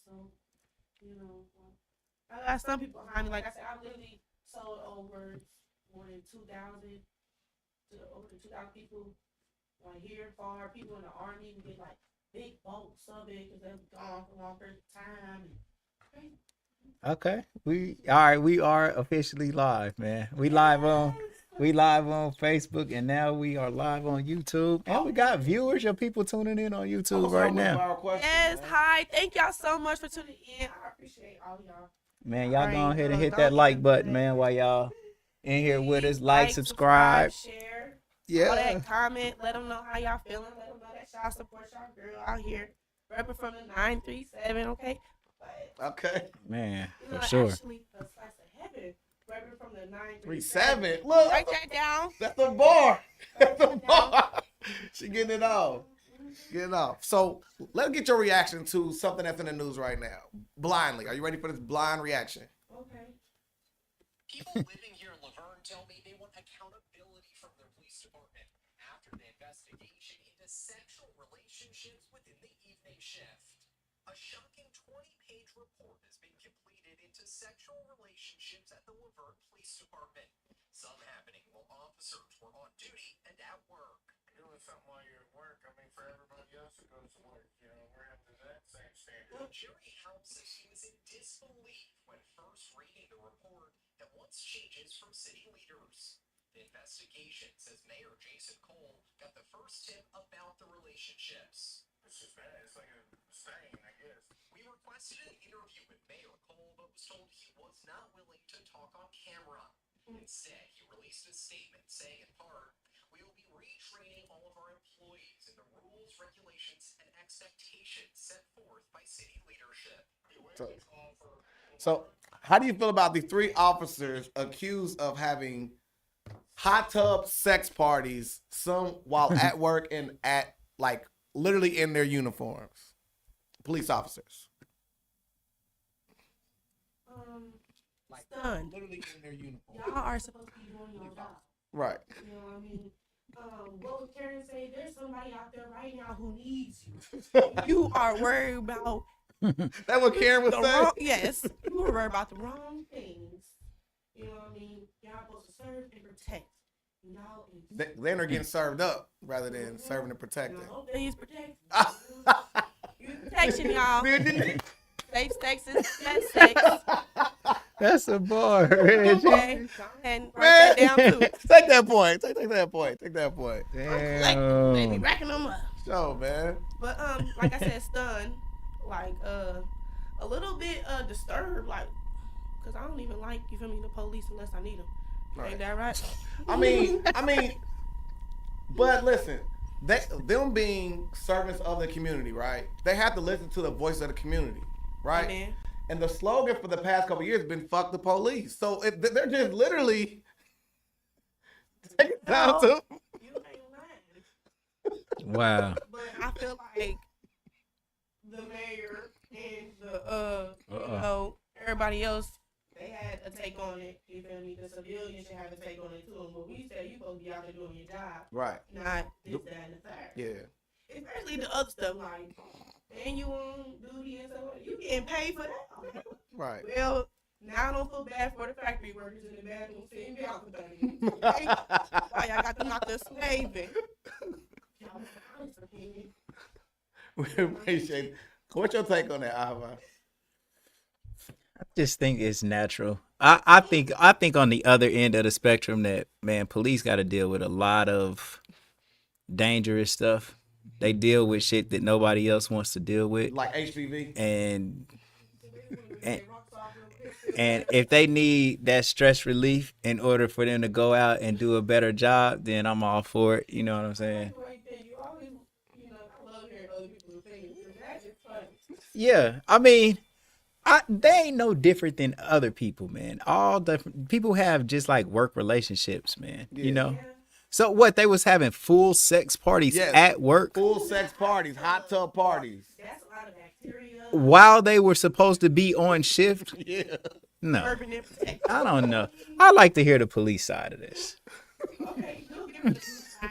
So, you know, I got some people behind me. Like I said, I literally sold over more than 2,000 to over 2,000 people like here, far people in the army who get like big bulks of it because they've gone for a long period of time. And, Okay. We all right, we are officially live, man. We live on Facebook and now we are live on YouTube. And we got viewers of people tuning in on YouTube right now. Yes, hi. Thank y'all so much for tuning in. I appreciate all y'all. Man, y'all go ahead and hit that like button, man, while y'all in here with us. Like, subscribe, share. yeah. All that, comment. Let them know how y'all feeling. Let them know that y'all support y'all girl out here. Repping from the 937, okay? But, okay. Man, for sure. Actually, a slice of heaven. Repping from the 937. Look. Write that down. That's the bar. That's the bar. She getting it off. Getting off. So let's get your reaction to something that's in the news right now. Blindly. Are you ready for this blind reaction? Okay. People living here in Laverne tell me they want accountability from their police department after the investigation into sexual relationships within the evening shift. A shocking 20-page report has been completed into sexual relationships at the Laverne Police Department. Some happening while officers were on duty and at work. Doing something while you're at work, I mean, for everybody else who goes to work, you know, we're having that same standard. Jerry Helms says he was in disbelief when first reading the report that wants changes from city leaders. The investigation says Mayor Jason Cole got the first tip about the relationships. It's just bad. It's like a stain, I guess. We requested an interview with Mayor Cole, but was told he was not willing to talk on camera. Instead, he released a statement saying, in part, we will be retraining all of our employees in the rules, regulations, and expectations set forth by city leadership. So how do you feel about the 3 officers accused of having hot tub sex parties, some while at work and at like literally in their uniforms? Police officers. Like stunned. Literally in their uniform. Y'all are supposed to be doing your job. Right. You know what I mean? What would Karen say? There's somebody out there right now who needs you. You are worried about That's what Karen was saying? yes. You were worried about the wrong things. You know what I mean? Y'all supposed to serve and protect. Then they're getting served up rather than serving and protecting. No, he's protecting. You protection, y'all. Safe sex is best sex. That's a bar, Reggie. Okay, go ahead and write that down too. Take that point. Take that point. Take that point. Damn. They be racking them up. So, man. But like I said, stunned, like a little bit disturbed, like, cause I don't even like, you feel me, the police unless I need them. Right. Ain't that right? I mean, but listen, them being servants of the community, right? They have to listen to the voice of the community, right? Amen. And the slogan for the past couple of years has been "fuck the police." So they're just literally taking it down to. You ain't lying. Wow. But I feel like the mayor and the you know, everybody else, they had a take on it. You feel me? The civilians should have a take on it too. But we say you supposed to be out there doing your job, Right. not this, that, and the third. Yeah. Especially the other stuff like, and you on duty and stuff. You getting paid for that? Okay. Right. Well, now I don't feel bad for the factory workers in the bathroom sitting down for 30 minutes. Okay? Why y'all got them out there slaving? Y'all honest opinion. We appreciate it. What's your take on that, Ava? I just think it's natural. I think on the other end of the spectrum that, man, police got to deal with a lot of dangerous stuff. They deal with shit that nobody else wants to deal with. Like HPV. And if they need that stress relief in order for them to go out and do a better job, then I'm all for it. You know what I'm saying? Yeah, I mean, they ain't no different than other people, man. All different people have just like work relationships, man. Yeah. You know. So what, they was having full sex parties at work? Full sex parties, hot tub parties. That's a lot of bacteria. While they were supposed to be on shift? Yeah. No. I don't know. I like to hear the police side of this. Okay, you'll give him the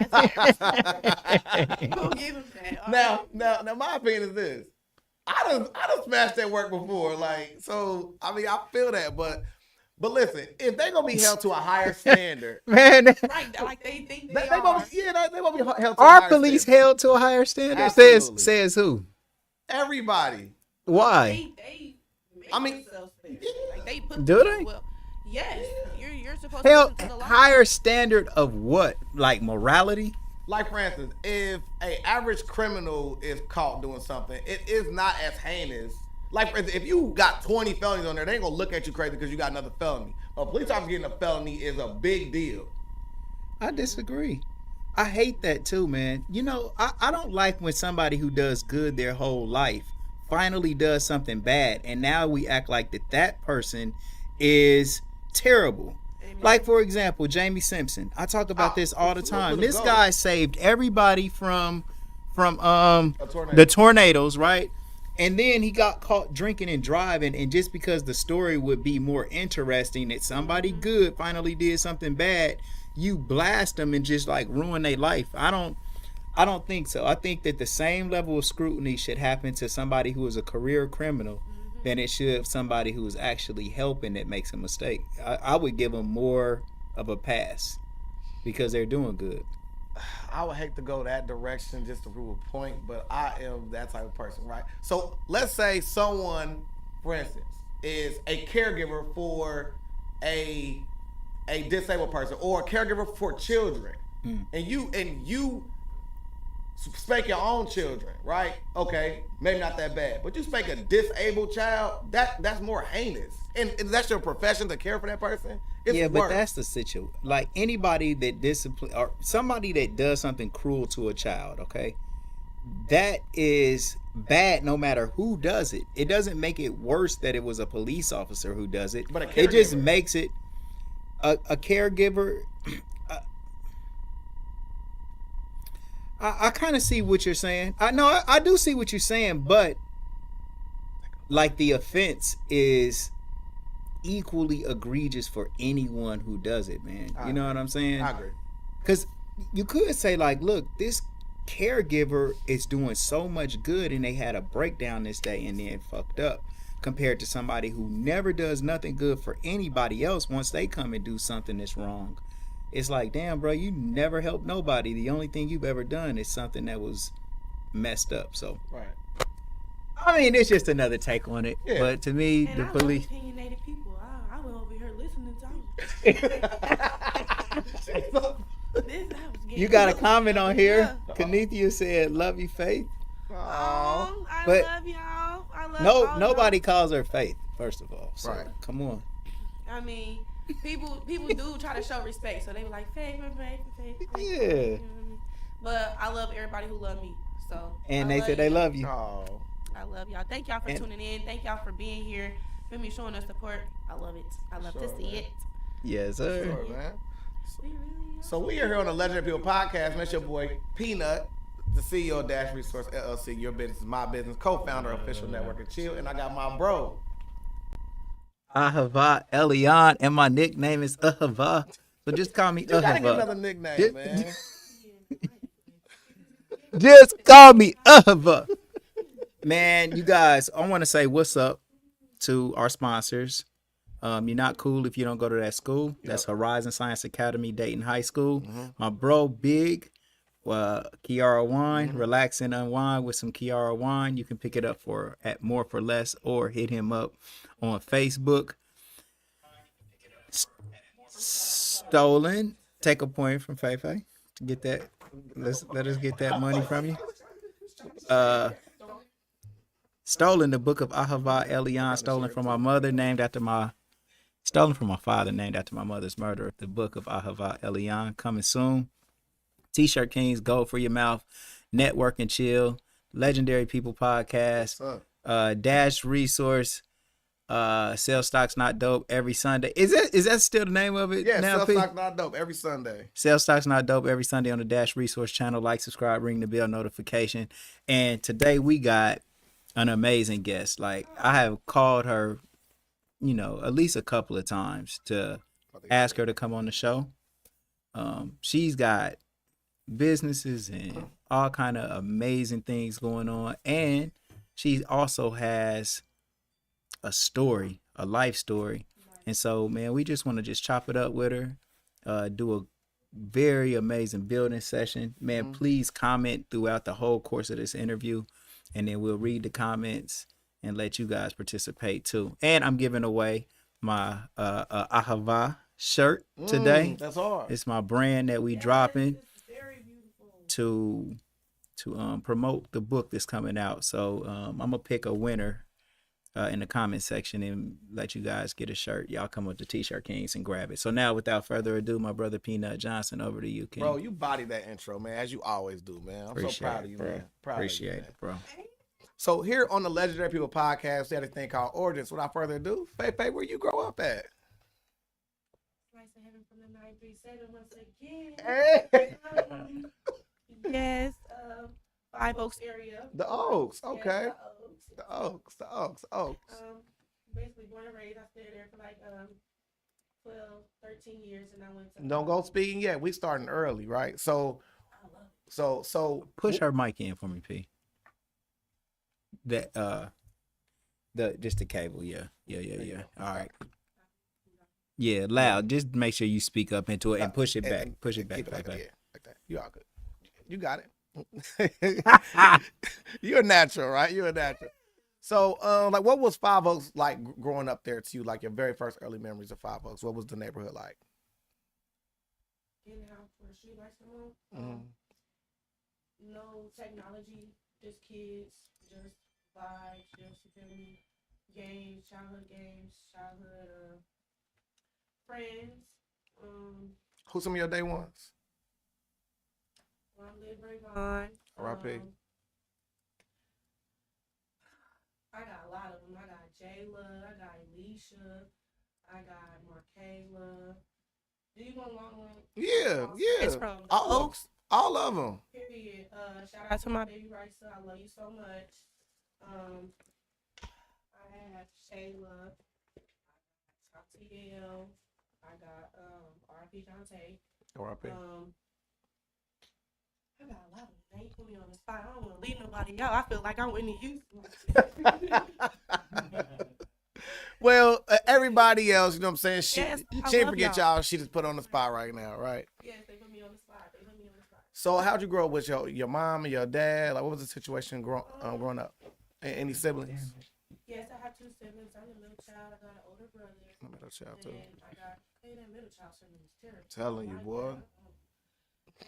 police side. You'll give him that. Now, my opinion is this. I done smashed that work before. Like, so I mean, I feel that, but listen, if they gonna be held to a higher standard, Man, Right, like they think they they gonna are. be, they gonna be held to a are higher police standard. held to a higher standard? Absolutely. Says who? Everybody. Why? They make I mean, themselves special. Like they put Do themselves they? well. Yes, you're supposed Hell, to listen to the law. higher standard of what? Like morality? Like for instance, if a average criminal is caught doing something, it is not as heinous. Like for instance, if you got 20 felonies on there, they ain't gonna look at you crazy because you got another felony. A police officer getting a felony is a big deal. I disagree. I hate that too, man. You know, I don't like when somebody who does good their whole life finally does something bad, and now we act like that person is terrible. Amen. Like for example, Jamie Simpson. I talk about this all the time. This guy saved everybody from the tornadoes, right? And then he got caught drinking and driving, and just because the story would be more interesting that somebody good finally did something bad, you blast them and just like ruin their life. I don't think so. I think that the same level of scrutiny should happen to somebody who is a career criminal than it should somebody who is actually helping that makes a mistake. I would give them more of a pass because they're doing good. I would hate to go that direction just to prove a point, but I am that type of person, right? So let's say someone, for instance, is a caregiver for a disabled person or a caregiver for children, and you spank your own children, right? Okay, maybe not that bad, but you spank a disabled child, that's more heinous, and that's your profession to care for that person. It's Yeah, but worse. that's the situation. Like anybody that discipline or somebody that does something cruel to a child, okay, that is bad no matter who does it. It doesn't make it worse that it was a police officer who does it. But a It just caregiver. makes it a caregiver. I kind of see what you're saying. I do see what you're saying, but like the offense is equally egregious for anyone who does it, man. You know what I'm saying? I agree. Because you could say like, look, this caregiver is doing so much good and they had a breakdown this day and then fucked up, compared to somebody who never does nothing good for anybody else. Once they come and do something that's wrong, it's like, damn, bro, you never helped nobody. The only thing you've ever done is something that was messed up. So Right. I mean, it's just another take on it. Yeah. But to me, And the I police. love opinionated people. I went over here listening to this. You got a comment on here. Kanithia said, "Love you, Faith." Oh, I But love y'all. I love all Nobody y'all. calls her Faith. First of all, so Right. come on. I mean, people do try to show respect, so they were like, faith. Yeah. But I love everybody who love me. So And I they love said they y'all. love you. Oh. I love y'all. Thank y'all for And- tuning in. Thank y'all for being here. For me showing us support. I love it. I love to Sure, see man. it. Yes, sir. Sure, man. We really are. So we are here on the Legendary People Podcast. Man, it's your boy Peanut, the CEO of Dash Resource LLC, your business, my business, co-founder, official network of Chill, and I got my bro. Ahava Elyon, and my nickname is Ahava. So just call me You gotta get another Ahava. nickname, man. Just call me Ahava. Man, you guys, I want to say what's up to our sponsors. You're not cool if you don't go to that school. That's Horizon Science Academy, Dayton High School. My bro, Big, Kiara Wine. Relax and unwind with some Kiara Wine. You can pick it up at More for Less or hit him up on Facebook. Stolen. Take a point from Fay to get that. Let us get that money from you. Stolen, the book of Ahava Elyon, stolen from my mother, stolen from my father, named after my mother's murder. The book of Ahava Elyon, coming soon. T-shirt Kings, Gold for Your Mouth, Network and Chill, Legendary People Podcast, Dash Resource, Sell Stocks Not Dope every Sunday. Is that still the name of it? Yeah, now, Sell P? Stock Not Dope every Sunday. Sell Stocks Not Dope every Sunday on the Dash Resource channel. Like, subscribe, ring the bell notification. And today we got an amazing guest. Like, I have called her, at least a couple of times to ask her to come on the show. She's got businesses and all kind of amazing things going on, and she also has a story, a life story. And so, man, we just want to just chop it up with her, do a very amazing building session. Man, please comment throughout the whole course of this interview, and then we'll read the comments and let you guys participate too. And I'm giving away my Ahava shirt today. That's hard. It's my brand that we Yes, dropping it's very beautiful. to promote the book that's coming out. So I'm gonna pick a winner in the comment section and let you guys get a shirt. Y'all come with the T-shirt Kings and grab it. So now, without further ado, my brother Peanut Johnson, over to you, King. Bro, you bodied that intro, man, as you always do, man. I'm so proud of you, bro. man. Proud Appreciate of you, man. it, bro. So here on the Legendary People podcast, we had a thing called Origins. Without further ado, Faye, where you grow up at? Nice to have him from the 937 once again. Hey. Yes, Five Oaks area. The Oaks, Yes, okay. the Oaks. The Oaks. Basically born and raised. I stayed there for like 12, 13 years, and I went to. Don't go speaking yet. We starting early, right? So, I love it. so Push her mic in for me, P. That just the cable, yeah. All right. Yeah, loud. Just make sure you speak up into it and push it back. Push it back. Keep it Like like that. that. Like that. You all good. You got it. You're a natural, right? You're a natural. So, like, what was Five Oaks like growing up there to you? Like your very first early memories of Five Oaks. What was the neighborhood like? Getting out for a street lights come on. Mm-hmm. No technology, just kids, just vibes, just you feel me? Games, childhood friends. Who some of your day ones? Live Rayvon. R.I.P. I got a lot of them. I got Jayla, I got Alicia, I got Markayla. Do you want long one? Yeah. It's from the All Oaks. All of them. Period. Shout out to my baby Risa. I love you so much. I have Shayla. I got TL. I got R.I.P. Jonte. R.I.P. I got a lot of them. Now you put me on the spot. I don't want to leave nobody out. I feel like I'm Whitney Houston. Well, everybody else, you know what I'm saying? She Yes, I she ain't love forget y'all. She just put on the spot right now, right? Yes, they put me on the spot. So how'd you grow up with your mom and your dad? Like, what was the situation growing up? Any siblings? Yes, I have two siblings. I'm the middle child. I got an older brother. Middle child too. And I got that middle child sibling is terrible. Telling you, boy.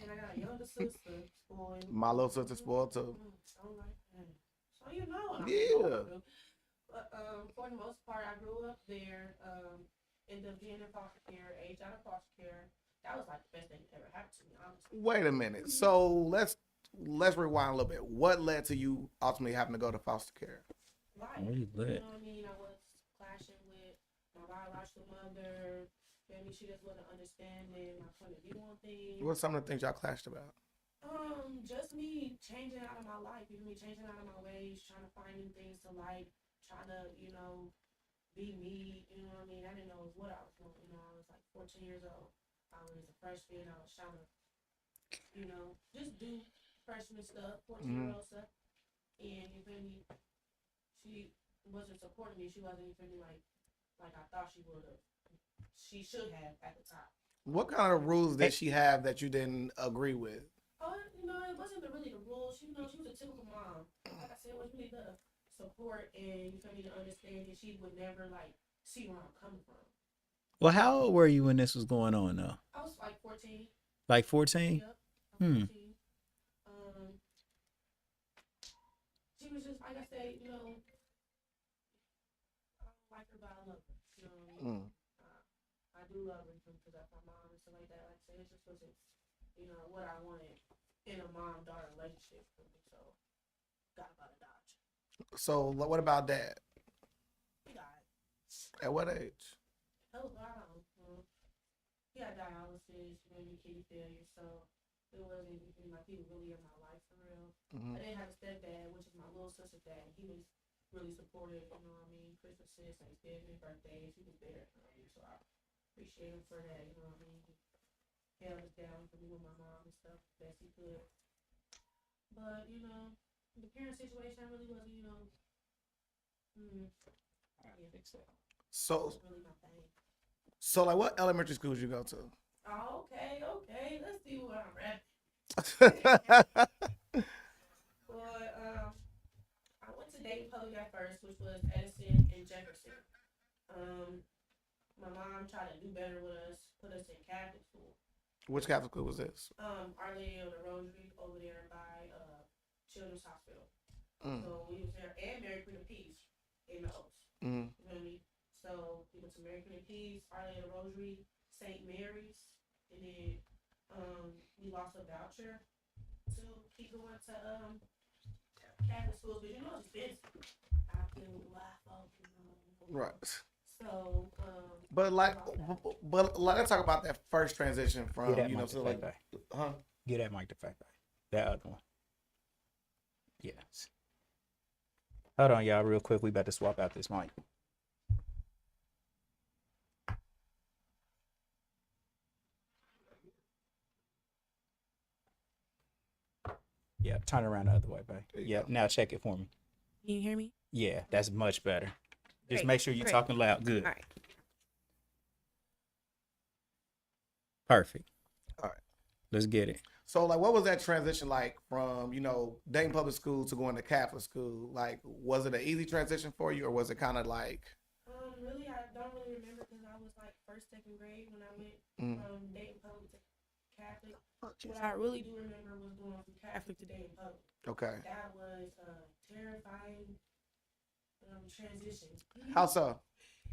And I got a younger sister spoiled. My little sister spoiled too. So like that. So you know. Yeah. But for the most part, I grew up there. Ended up being in foster care, aged out of foster care. That was like the best thing that ever happened to me, honestly. Wait a minute. So let's rewind a little bit. What led to you ultimately having to go to foster care? Life. Oh, you lit. You know what I mean? I was clashing with my biological mother. Maybe she just wasn't understanding my point of view on things. What are some of the things y'all clashed about? Just me changing out of my life, you know, me changing out of my ways, trying to find new things to like, trying to, you know, be me, you know what I mean? I didn't know what I was doing, you know, I was like 14 years old. I was a freshman, I was trying to, you know, just do freshman stuff, 14-year-old stuff. And you feel me, she wasn't supporting me, she wasn't even like I thought she would have. She should have at the time. What kind of rules did she have that you didn't agree with? Oh, you know, it wasn't really the rules. You know, she was a typical mom. Like I said, it was really the support and you feel me, the understanding. She would never like see where I'm coming from. Well, how old were you when this was going on, though? I was like 14. Like 14? Yep. I was 14. She was just like I said, you know, I don't like her, but I love her. You know what I mean? I do love her because that's my mom and stuff like that. Like I said, it just wasn't, you know, what I wanted in a mom-daughter relationship for me. So, got about to dodge. So what about dad? He died. At what age? Oh, wow. He had dialysis, maybe kidney failure, so it wasn't even like he was really in my life for real. I didn't have a stepdad, which is my little sister's dad. He was really supportive, you know what I mean? Christmases, Thanksgiving, birthdays, he was there. You know, so I appreciate him for that, you know what I mean? He held us down for me with my mom and stuff, best he could. But, you know, the parent situation really wasn't, So, really my thing. so like, what elementary school did you go to? Oh, okay. Let's see where I'm at. But I went to Dayton Public at first, which was Edison and Jefferson. My mom tried to do better with us, put us in Catholic school. Which Catholic school was this? Our Lady of the Rosary over there by Children's Hospital. Mm. So we was there, and Mary Queen of Peace in the Oaks. Mm. You know what I mean? So we went to Mary Queen of Peace, Our Lady of the Rosary, St. Mary's, and then we lost a voucher to keep going to Catholic schools, but it's expensive. I feel why folks, Right. So But like, let's talk about that first transition from Get that you know, mic so to like, Fay. huh? Get that mic to Fay. That other one. Yes. Hold on, y'all, real quick. We about to swap out this mic. Yeah, turn around the other way, babe. Yeah, now check it for me. Can you hear me? Yeah, that's much better. Just Great, make sure you're great. talking loud. Good. All right. Perfect. All right. Let's get it. So like, what was that transition like from Dayton Public School to going to Catholic school? Like, was it an easy transition for you, or was it kind of like? Really, I don't really remember because I was like first, second grade when I went from Dayton Public to Catholic. What I really do remember was going from Catholic to Dayton Public. Okay. That was a terrifying transition. How so?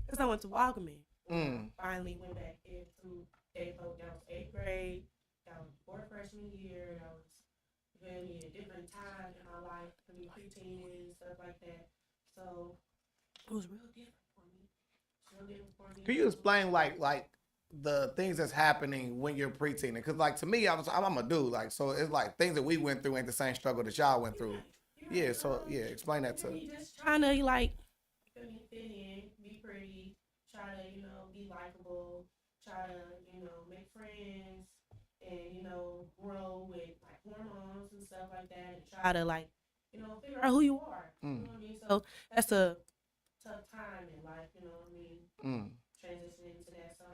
Because I went to Walkerman. Mm. Finally went back into Dayton Public. That was 8th grade. That was before freshman year. That was really a different time in my life for me, preteen and stuff like that. So it was real different for me. Can you explain like the things that's happening when you're preteen? Because like to me, I'm a dude. Like, so it's like things that we went through ain't the same struggle that y'all went through. Yeah. So yeah, explain that to. You just trying to like fit in, be pretty, try to be likable, try to make friends, and grow with like hormones and stuff like that, and try to like figure out who you are. You know what I mean? So that's a tough time in life. You know what I mean? Transitioning into that. So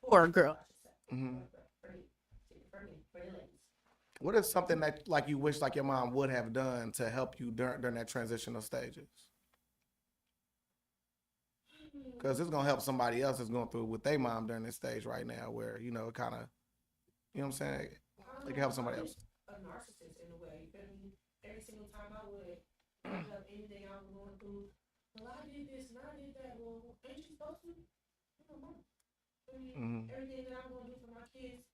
for a girl, I should say. Mm-hmm. For the ladies. What is something that like you wish like your mom would have done to help you during that transitional stages? Because it's gonna help somebody else that's going through with their mom during this stage right now, where it kind of, what I'm saying, it can help somebody else. A narcissist in a way. You feel me? Every single time I would bring up anything I was going through, well, I did this and I did that. Well, ain't you supposed to? Everything that I'm going to do for my kids,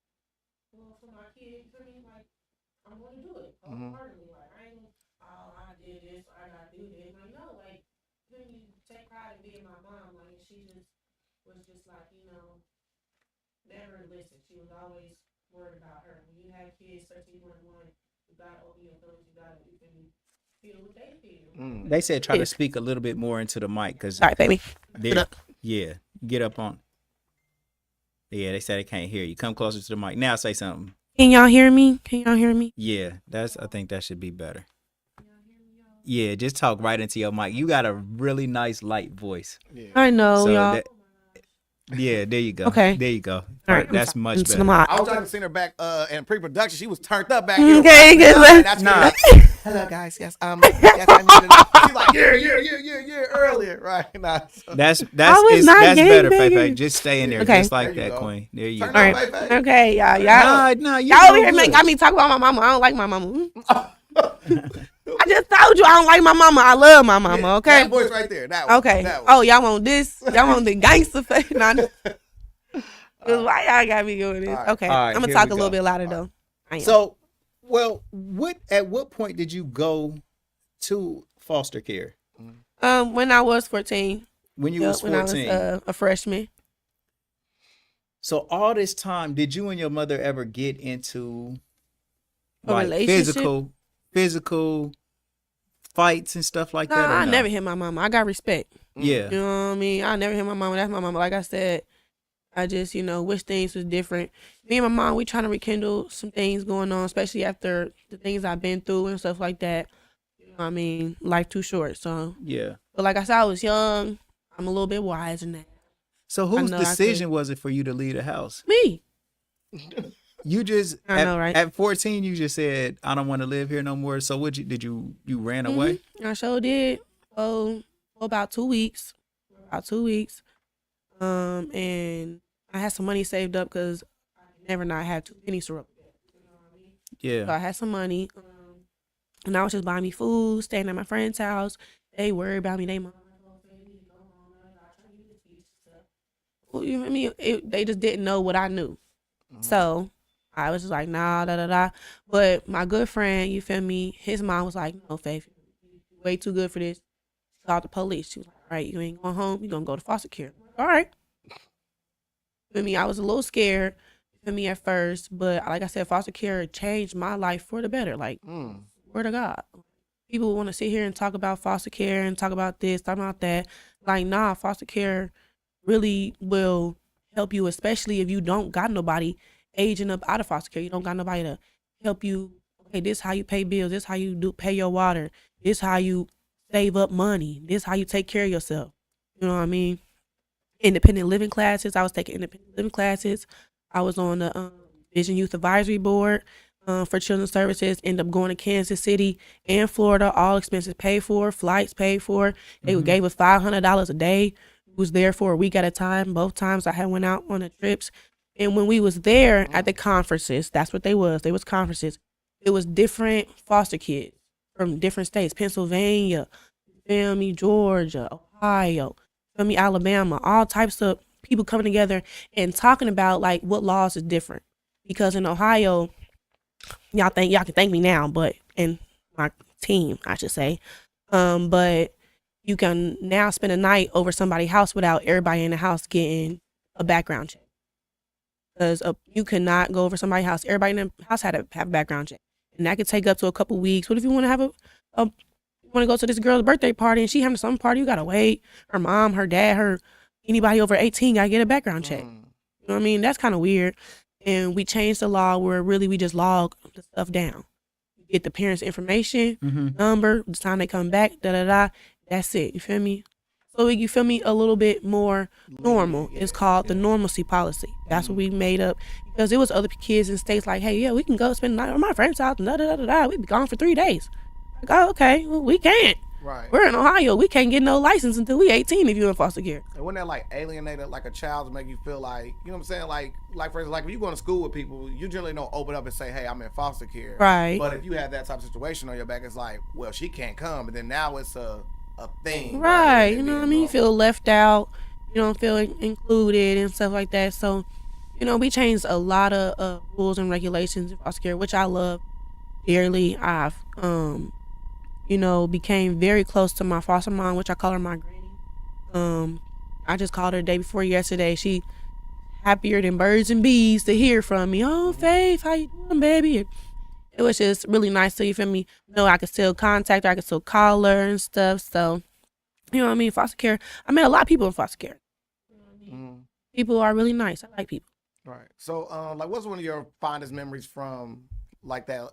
like, I'm going to do it wholeheartedly. Like, I ain't, I did this, I got to do this. Like, no, like, you take pride in being my mom. Like, she just was just like, never listened. She was always worried about her. When you have kids, 13.1, you got to open your feelings, you got to feel what they feel. They said try to speak a little bit more into the mic because. Sorry, baby. Yeah, get up on. Yeah, they said they can't hear you. Come closer to the mic. Now say something. Can y'all hear me? Yeah, I think that should be better. Yeah, just talk right into your mic. You got a really nice light voice. Yeah. I know, So y'all. yeah, there you go. Okay. There you go. All right, That's much into better. the mic. I was trying to see her back in pre-production. She was turned up back here. Okay, good. That's Nah. Hello guys. Yes. Yes. I needed it. She's like yeah earlier. Right. Nah, so. That's was not that's better, gangbanging. Faye. Just stay in there, Okay. just like There you that, go. Queen. There you Turn go. All up, right. baby. Okay, y'all. Nah, you Y'all over doing here good. got me talking about my mama. I don't like my mama. I just told you I don't like my mama. I love my mama. Yeah, Okay. That voice right there. That one. Okay. That one. Oh, y'all want this? Y'all want the gangster face? Nah, why y'all got me doing this? All right. Okay. All right, I'm gonna here talk we a little go. bit louder though. I am. So, well, at what point did you go to foster care? When I was 14. When you was 14. When I was a freshman. So all this time, did you and your mother ever get into A like relationship? physical fights and stuff like that? Nah, Or I no? never hit my mama. I got respect. Yeah. You know what I mean? I never hit my mama. That's my mama. Like I said, I just, wish things was different. Me and my mom, we trying to rekindle some things going on, especially after the things I've been through and stuff like that. know what I mean, life too short. So, Yeah. but like I said, I was young. I'm a little bit wiser now. So I whose know I decision was it for you to leave the house? Me. You just I know, right? At 14, you just said, I don't want to live here no more. So what you ran away? I sure did. Oh, for about 2 weeks. And I had some money saved up because I never not had 2 pennies to rub. Yeah. So I had some money. And I was just buying me food, staying at my friend's house. They worried about me. They mom. Well, you know what I mean? They just didn't know what I knew. So I was just like, nah, da da da. But my good friend, you feel me? His mom was like, no, Faith, you're way too good for this. She called the police. She was like, all right, you ain't going home. You're going to go to foster care. All right. I mean, I was a little scared for me at first, but like I said, foster care changed my life for the better. Like, word of God. People want to sit here and talk about foster care and talk about this, talk about that. Like, nah, foster care really will help you, especially if you don't got nobody aging up out of foster care. You don't got nobody to help you. Okay, this how you pay bills. This how you pay your water. This how you save up money. This how you take care of yourself. You know what I mean? Independent living classes. I was taking independent living classes. I was on the Vision Youth Advisory Board for Children's Services. Ended up going to Kansas City and Florida. All expenses paid for. Flights paid for. They gave us $500 a day. Was there for a week at a time. Both times I had went out on the trips. And when we was there at the conferences, that's what they was. They was conferences. It was different foster kids from different states. Pennsylvania, feel me, Georgia, Ohio, feel me, Alabama. All types of people coming together and talking about like what laws is different. Because in Ohio, y'all can thank me now, but and my team, I should say. But you can now spend a night over somebody's house without everybody in the house getting a background check. Because you cannot go over somebody's house. Everybody in the house had to have a background check. And that could take up to a couple weeks. What if you want to have you want to go to this girl's birthday party and she having some party? You got to wait. Her mom, her dad, anybody over 18 got to get a background check. You know what I mean? That's kind of weird. And we changed the law where really we just log the stuff down. You get the parents' information, number, the time they come back, da-da-da. That's it. You feel me? So you feel me? A little bit more normal. It's called the normalcy policy. That's what we made up because there was other kids in states like, hey, yeah, we can go spend the night at my friend's house. Da da da da. We be gone for 3 days. Like, oh, okay, well, we can't. Right. We're in Ohio. We can't get no license until we 18 if you're in foster care. And wouldn't that like alienate like a child to make you feel like, you know what I'm saying? Like for instance, like if you go to school with people, you generally don't open up and say, hey, I'm in foster care. Right. But if you have that type of situation on your back, it's like, well, she can't come. And then now it's a thing. Right. You know what I mean? You feel left out. You don't feel included and stuff like that. So, you know, we changed a lot of rules and regulations in foster care, which I love dearly. I've, you know, became very close to my foster mom, which I call her my granny. I just called her the day before yesterday. She happier than birds and bees to hear from me. Oh, Faith, how you doing, baby? It was just really nice to, you feel me, know I could still contact her, I could still call her and stuff. So, you know what I mean? Foster care. I met a lot of people in foster care. People are really nice. I like people. Right. So, like, what's one of your fondest memories from like that?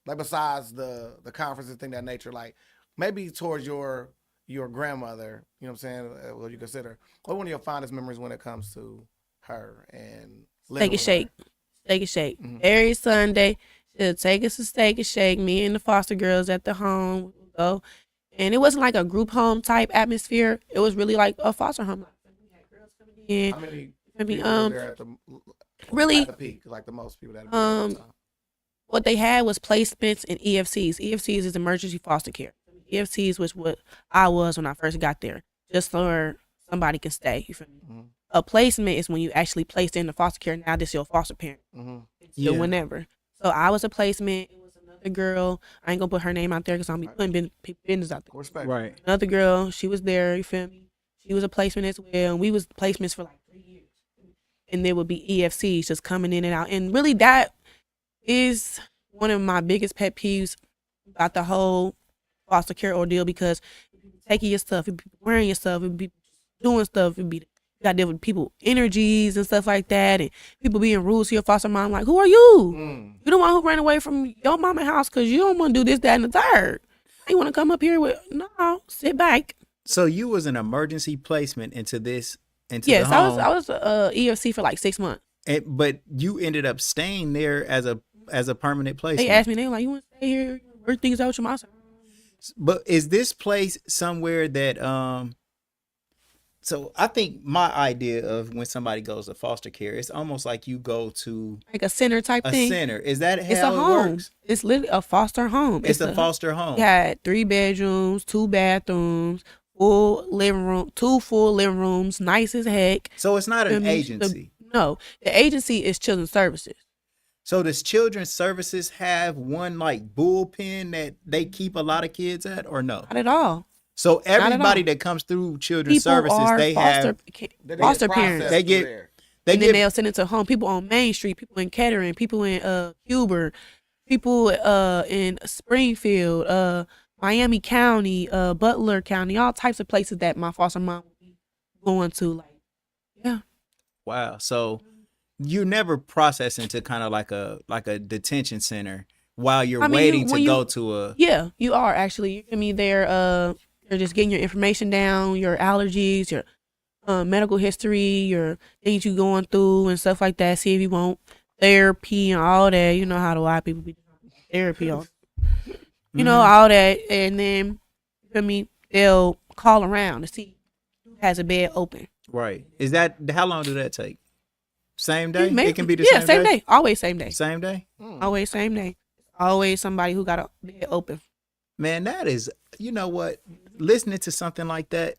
Like besides the conference and thing that nature, like maybe towards your grandmother, you know what I'm saying? What you consider? What one of your fondest memories when it comes to her and Steak and shake. Steak and shake. Every Sunday, she'll take us to Steak and Shake. Me and the foster girls at the home would go. And it wasn't like a group home type atmosphere. It was really like a foster home. We had girls coming in. How many Maybe, people were there at the really at the peak, like the most people that at the time? What they had was placements and EFCs. EFCs is emergency foster care. EFCs was what I was when I first got there, just so somebody can stay. You feel me? A placement is when you actually placed in the foster care. Now this your foster parent. So whenever. So I was a placement. It was another girl. I ain't gonna put her name out there because I'm be putting business out there. Respect. Right. Another girl. She was there. You feel me? She was a placement as well. And we was placements for like 3 years. And there would be EFCs just coming in and out. And really that is one of my biggest pet peeves about the whole foster care ordeal, because taking your stuff, it be wearing your stuff, it be doing stuff, it be you gotta deal with people energies and stuff like that, and people being rude to your foster mom. Like, who are you? You the one who ran away from your mama's house because you don't want to do this, that, and the third. You want to come up here with no? Sit back. So you was an emergency placement into Yes, the home. I was EFC for like 6 months. But you ended up staying there as a permanent placement. They asked me, they were like, "You want to stay here? Work things out with your mom?" I said, But is this place somewhere that so I think my idea of when somebody goes to foster care, it's almost like you go to like a center type a thing. center. Is that how It's a it home. works? It's literally a foster home. It's a foster home. We had 3 bedrooms, 2 bathrooms, full living room, 2 full living rooms, nice as heck. So it's not I an mean, agency. No, the agency is Children's Services. So does Children's Services have one like bullpen that they keep a lot of kids at, or no? Not at all. So at all. everybody that comes through Children's People Services, are they have foster parents. They get- they And then get they'll send it to home. People on Main Street, people in Kettering, people in Huber, people in Springfield, Miami County, Butler County, all types of places that my foster mom would be going to. Like, yeah. wow. So you never process into kind of like a detention center while you're I mean, waiting when to you- go to a. Yeah, you are actually. You can be there. You're just getting your information down, your allergies, your medical history, your things you going through and stuff like that. See if you want therapy and all that. You know how the white people be doing therapy on. You know, all that, and then you feel me, they'll call around to see who has a bed open. Right. Is that how long did that take? Same day? Maybe- It can be the yeah, same day. Always same day. Same day. Always same day. Always somebody who got a bed open. Man, that is, you know what? Listening to something like that,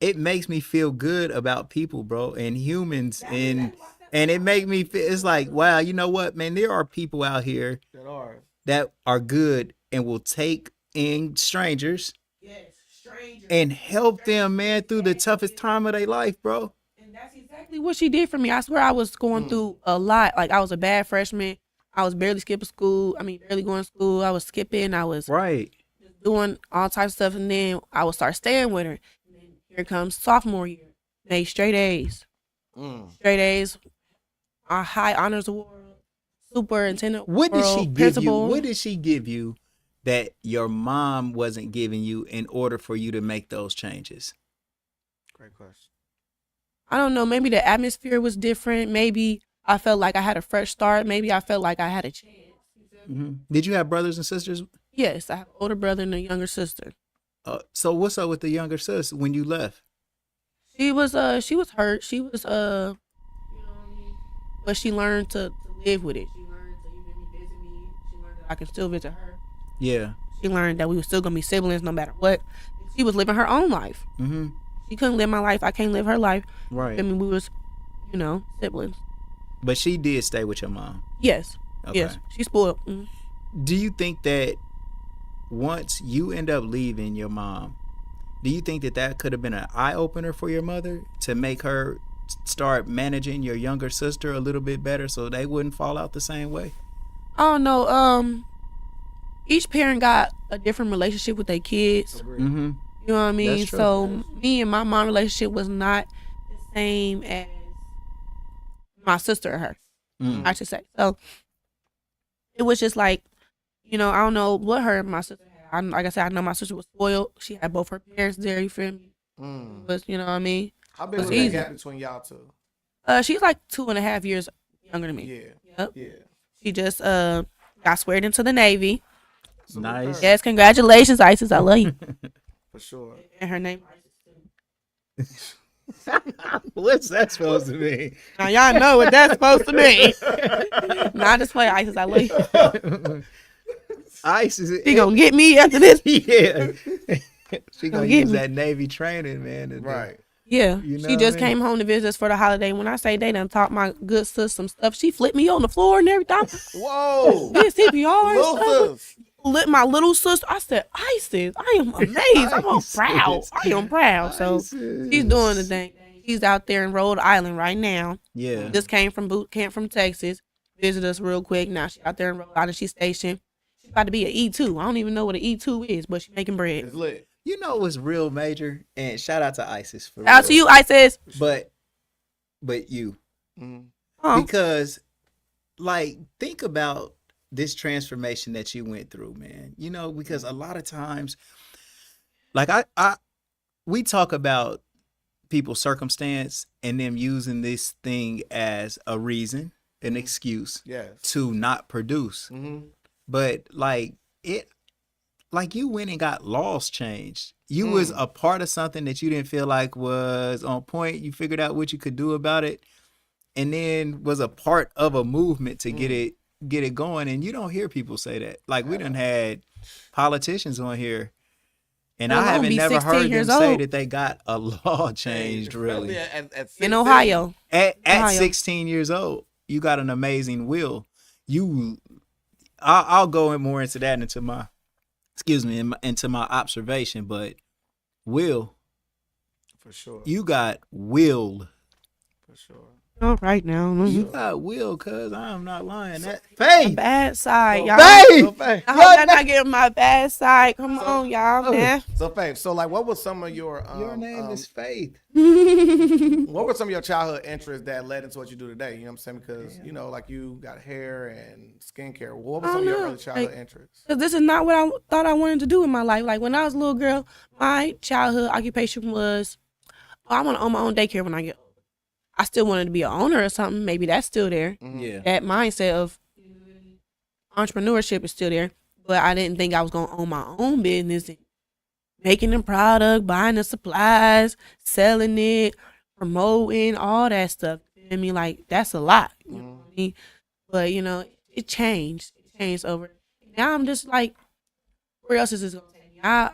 it makes me feel good about people, bro, and humans, and it make me feel. It's like, wow, you know what, man? There are people out here that are good and will take in strangers Yes, strangers. and help them, man, through the toughest time of their life, bro. And that's exactly what she did for me. I swear I was going through a lot. Like, I was a bad freshman. I was barely skipping school. Barely going to school. I was skipping. I was Right. doing all types of stuff. And then I would start staying with her. And then here comes sophomore year. They straight A's. Straight A's. A high honors award. Superintendent. What did she give principal. you? What did she give you that your mom wasn't giving you in order for you to make those changes? Great question. I don't know. Maybe the atmosphere was different. Maybe I felt like I had a fresh start. Maybe I felt like I had a chance. Did you have brothers and sisters? Yes, I have an older brother and a younger sister. So what's up with the younger sis when you left? She was hurt. She was you know what I mean? But she learned to live with it. She learned to even visit me. She learned that I can still visit her. Yeah. She learned that we were still gonna be siblings no matter what. She was living her own life. Mm-hmm. She couldn't live my life. I can't live her life. Right. We was, siblings. But she did stay with your mom. Yes. Okay. Yes. She spoiled. Do you think that once you end up leaving your mom, do you think that could have been an eye opener for your mother to make her start managing your younger sister a little bit better so they wouldn't fall out the same way? I don't know. Each parent got a different relationship with their kids. Mm-hmm. You know what I mean? That's true. So me and my mom relationship was not the same as my sister and her, I should say. So it was just like, I don't know what her and my sister had. Like I said, I know my sister was spoiled. She had both her parents there, you feel me? But you know what I mean? How big was It's that easy. gap between y'all two? She's like 2.5 years younger than me. Yeah. Yep. Yeah. She just got sweared into the Navy. Salute Nice. her, Yes, congratulations, Isis. I love you. for sure. And her name. What's that supposed to mean? Now y'all know what that's supposed to mean. Nah, I just play Isis. I love you. Ice is She gonna get me after this. yeah. She gonna get use me. that Navy training, man. Right. Yeah, You know she what just I mean? came home to visit us for the holiday. When I say they done taught my good sis some stuff, she flipped me on the floor and everything. Whoa. Did CPR and Little stuff. sis. My little sister, I said, Isis, I am amazed. I'm all Isis. proud. I am proud. So Isis. she's doing the thing. She's out there in Rhode Island right now. Yeah. Just came from boot camp from Texas. Visit us real quick. Now she's out there in Rhode Island. She's stationed. She's about to be an E2. I don't even know what an E2 is, but she's making bread. It's lit. You know what's real major? And shout out to Isis for Out to real. you, Isis. But you. Mhm. Oh, Because like think about this transformation that you went through, man. You know, because a lot of times, like we talk about people's circumstance and them using this thing as a reason, an excuse Yes. to not produce. Mm-hmm. But like you went and got laws changed. You was a part of something that you didn't feel like was on point. You figured out what you could do about it, and then was a part of a movement to get it going. And you don't hear people say that. Like we done had politicians on here, and I haven't never heard them say that they got a law changed. Really, at In Ohio. at Ohio. 16 years old, you got an amazing will. I'll go in more into that into my into my observation, but will, for sure. you got will. For sure. All right now. You got will, cuz I'm not lying. That My Faye. bad side, y'all. Faye. I hope y'all not getting my bad side. Come on, y'all, man. So Faye, so like what was some of your Your name is Faith. what were some of your childhood interests that led into what you do today? You know what I'm saying? Because you know, like you got hair and skincare. What were some of your early childhood interests? Because this is not what I thought I wanted to do in my life. Like when I was a little girl, my childhood occupation was, I want to own my own daycare when I get older. I still wanted to be an owner or something. Maybe that's still there. Yeah. That mindset of entrepreneurship is still there. But I didn't think I was going to own my own business and making the product, buying the supplies, selling it, promoting, all that stuff. I mean, like, that's a lot. You know what I mean? But, you know, it changed. It changed over. Now I'm just like, where else is this going to take me? I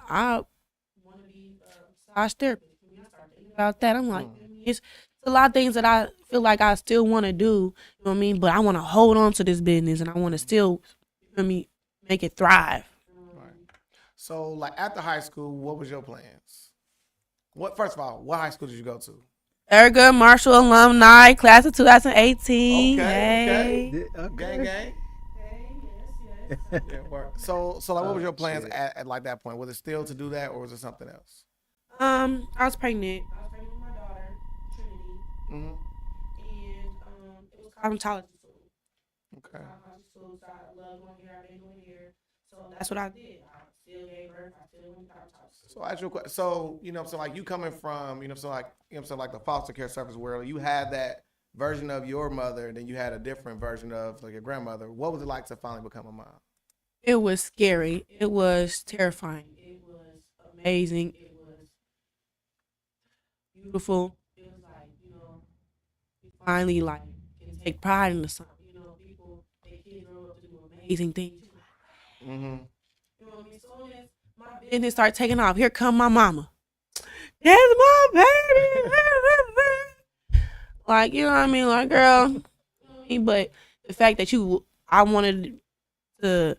want to be a massage therapist. When I started thinking about that, I'm like, it's a lot of things that I feel like I still want to do. You know what I mean? But I want to hold on to this business and I want to still, you know what I mean, make it thrive. Right. So like after high school, what was your plans? First of all, what high school did you go to? Thurgood Marshall alumni, class of 2018. Okay, Hey. Gang gang. Yeah, work. So like what was your plans at like that point? Was it still to do that or was it something else? I was pregnant. I was pregnant with my daughter, Trinity, Mm-hmm. and it was cosmetology school. Okay. Cosmetology school, so I love going here. I've been going here, so that's what I did. I still gave birth. I still went to cosmetology school. So actual question. So you know, so like you coming from, you know, so like you know, so like the foster care service world, you had that version of your mother, and then you had a different version of like your grandmother. What was it like to finally become a mom? It was scary. It was terrifying. It was amazing. It was beautiful. It was like, you know, you finally like can take pride in something. You know, people, they kids grow up to do amazing things. Mm-hmm. You know what I mean? So when my business started taking off, here come my mama. That's my baby. Like, you know what I mean? Like, girl. You know what I mean? But the fact that I wanted to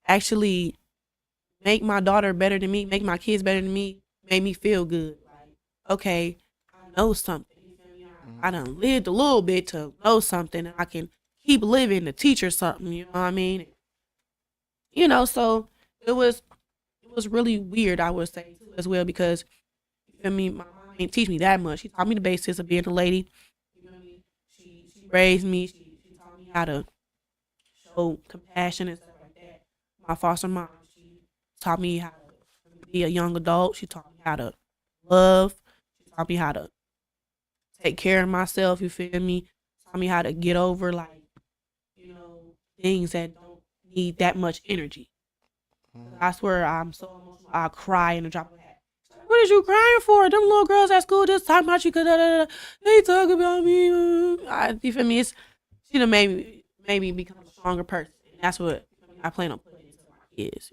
actually make my daughter better than me, make my kids better than me, made me feel good. Like, okay, I know something. You feel me? I done lived a little bit to know something, and I can keep living to teach her something. You know what I mean? You know, so it was really weird, I would say, too, as well, because you feel me, my mom didn't teach me that much. She taught me the basics of being a lady. You know what I mean? She raised me. She taught me how to show compassion and stuff like that. My foster mom, she taught me how to be a young adult. She taught me how to love. She taught me how to take care of myself, you feel me? Taught me how to get over, like, you know, things that don't need that much energy. I swear I'm so emotional. I'll cry in a drop of a hat. What is you crying for? Them little girls at school just talking about you. They talk about me. You feel me? She done made me become a stronger person. And that's what I plan on putting into my kids.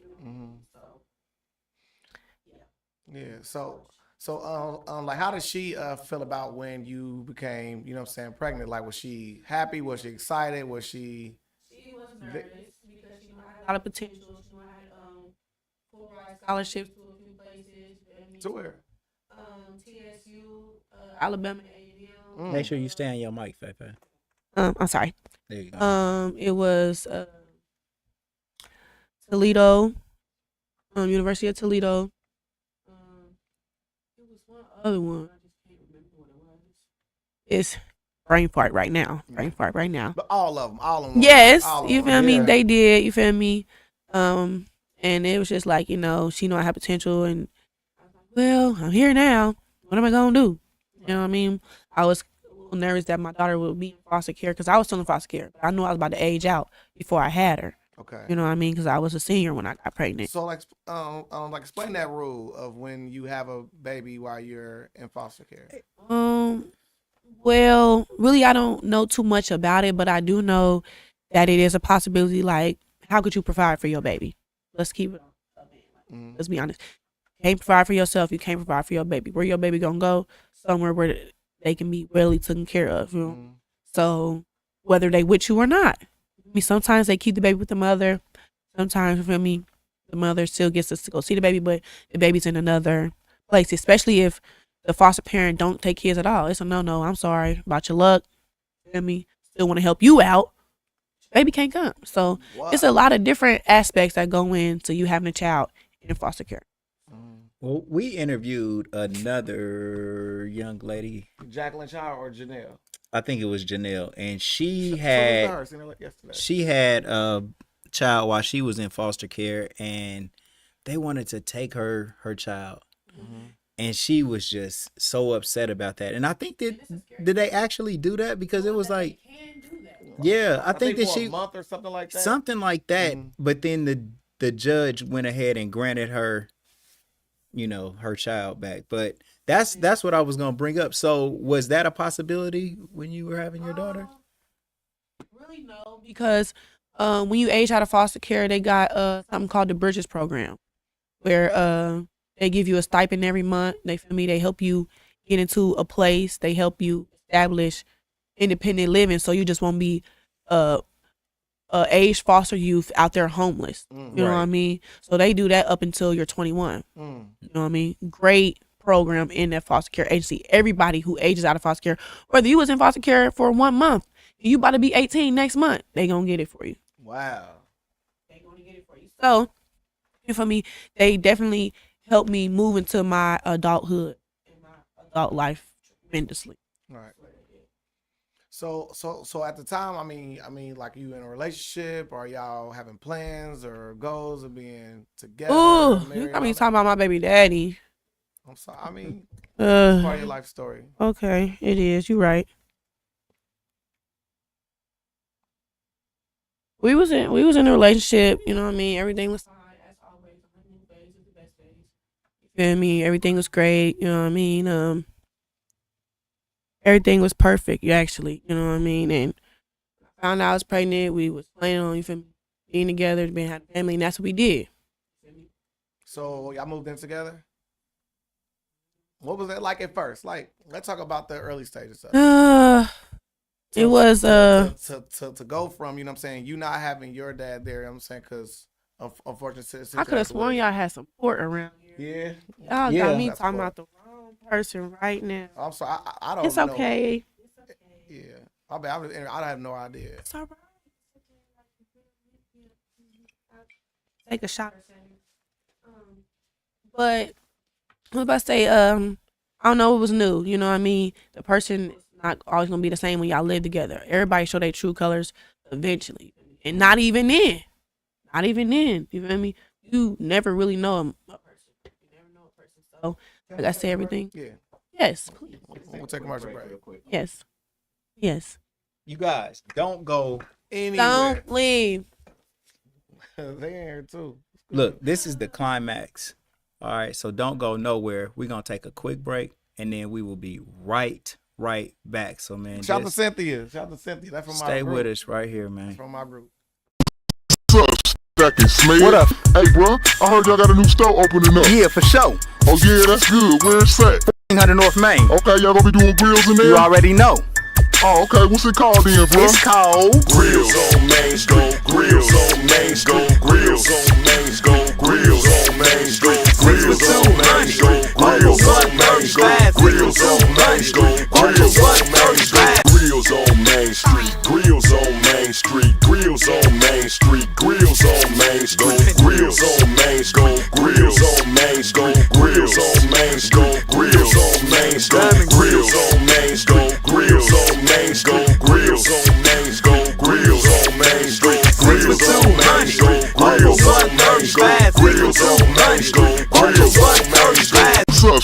Yeah. So like how did she feel about when you became, you know what I'm saying, pregnant? Like was she happy? Was she excited? Was she? She was nervous because she had a lot of potential. She had full ride scholarships to a few places. To where? TSU, Alabama A&M. Make sure you stay on your mic, Fefe. I'm sorry. There you go. It was Toledo, University of Toledo. It was one other one. I just can't remember what it was. brain fart right now. Brain fart right now. But all of them, all of them. Yes, all of you them. feel me? Yeah. They did. You feel me? And it was just like, you know, she know I have potential, and well, I'm here now. What am I gonna do? You know what I mean? I was a little nervous that my daughter would be in foster care because I was still in foster care. But I knew I was about to age out before I had her. Okay. You know what I mean? Because I was a senior when I got pregnant. So like explain that rule of when you have a baby while you're in foster care. Well, really, I don't know too much about it, but I do know that it is a possibility. Like, how could you provide for your baby? Let's keep it. Let's be honest. You can't provide for yourself. You can't provide for your baby. Where your baby gonna go? Somewhere where they can be really taken care of. You know? So whether they with you or not. I mean, sometimes they keep the baby with the mother. Sometimes, for me, the mother still gets us to go see the baby, but the baby's in another place. Especially if the foster parent don't take kids at all. It's a no. I'm sorry about your luck. Feel me? Still want to help you out. Baby can't come. So it's a lot of different aspects that go into you having a child in foster care. Well, we interviewed another young lady. Jacqueline Child or Janelle? I think it was Janelle, and she So had was her, yesterday. she had a child while she was in foster care, and they wanted to take her child. And she was just so upset about that. And I think did they actually do that? Because it was like, yeah, I think that for she a month or something like that. something like that. But then the judge went ahead and granted her, you know, her child back. But that's what I was gonna bring up. So was that a possibility when you were having your daughter? Really no, because when you age out of foster care, they got something called the Bridges program, where they give you a stipend every month. They feel me. They help you get into a place. They help you establish independent living, so you just won't be aged foster youth out there homeless. You know what I mean? So they do that up until you're 21. You know what I mean? Great program in that foster care agency. Everybody who ages out of foster care, whether you was in foster care for 1 month, and you about to be 18 next month, they gonna get it for you. Wow. They gonna get it for you. So, for me, they definitely helped me move into my adulthood and my adult life tremendously. Right. So at the time, I mean, like, you in a relationship, or y'all having plans or goals of being together? Ooh, married, you got all me that? talking about my baby daddy. I'm sorry. I mean, it's part of your life story. Okay, it is. You right. We was in a relationship. You know what I mean. Everything was fine as always. The honeymoon phase is the best phase. You feel me? Everything was great. You know what I mean. Everything was perfect. You know what I mean. And I found out I was pregnant. We was planning on, you feel me, being together, being having a family, and that's what we did. So y'all moved in together? What was that like at first? Like, let's talk about the early stages of it. It was to go from, you know what I'm saying, you not having your dad there, you know what I'm saying, because of unfortunate situation. I could have sworn y'all had support around here. Yeah. Y'all got me That's talking cool. about the wrong person right now. I'm sorry. I don't It's know. okay. Yeah. I have no idea. It's all right. Take a shot. But what about to say? I don't know. It was new. You know what I mean? The person is not always gonna be the same when y'all live together. Everybody show their true colors eventually, and not even then. Not even then. You feel me? You never really know a person. You never know a person. So, like I say, everything. Yeah. Yes, please. We'll take a commercial break real quick. Yes. Yes. You guys don't go Anywhere. Don't leave. They here too. Look, this is the climax. All right, so don't go nowhere. We're going to take a quick break, and then we will be right back. So, man, Shout out to just Cynthia. That's from my stay group. with us right here, man. That's from my group. What up? Hey, bro, I heard y'all got a new store opening up. Yeah, for sure. Oh, yeah, that's good. Where it's at? 100 North Main. Okay, y'all gonna be doing grills in there? You already know. Oh, okay. What's it called then, bro? It's called Grills on Main Street. Grills on Main Street. Grills on Main Street. Grills on Main Street. Grills on Main Street. Grills on Main Street. Grills on Main Street. Grills on Main Street. Grills on Main Street. Grills on Main Street. Grills on Main Street. Grills on Main Street. Grills on Main Street. Grills on Main Street. Grills on Main Street. Grills on Main Street. Grills on Main Street. Grills on Main Street.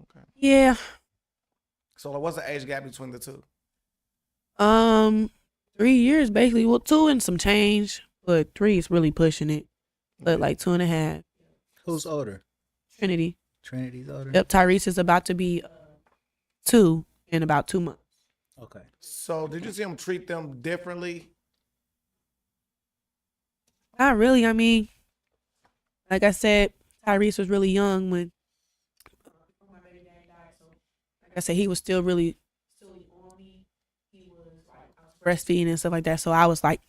Okay. Yeah. So like, what's the age gap between the two? 3 years basically. Well, 2 and some change, but 3 is really pushing it. But like 2.5. Who's older? Trinity. Trinity's older. Yep. Tyrese is about to be 2 in about 2 months. Okay. So did you see him treat them differently? Not really. I mean, like I said, Tyrese was really young when my baby daddy died. So, like I said, he was still really on me. He was like breastfeeding and stuff like that. So I was like,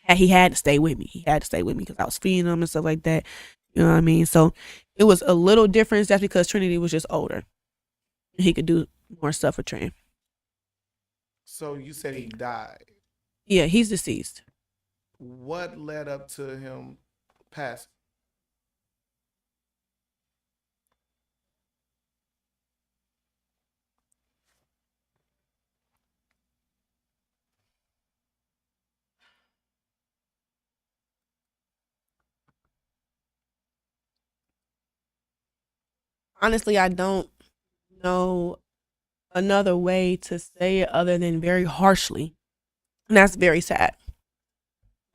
he had to stay with me. He had to stay with me because I was feeding him and stuff like that. You know what I mean? So it was a little difference. That's because Trinity was just older. He could do more stuff for Trin. So you said he died. Yeah, he's deceased. What led up to him passing? Honestly, I don't know another way to say it other than very harshly. And that's very sad.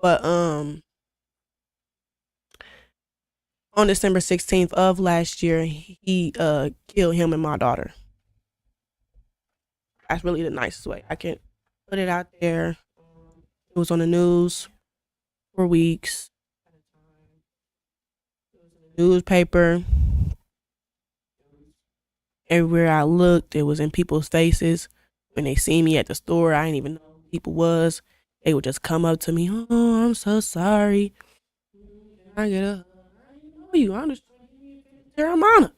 But on December 16th of last year, he killed him and my daughter. That's really the nicest way I can put it out there. It was on the news for weeks. It was in the newspaper. Everywhere I looked, it was in people's faces. When they see me at the store, I didn't even know who people was. They would just come up to me, "Oh, I'm so sorry." I get up. I didn't know you. I'm just Terramana.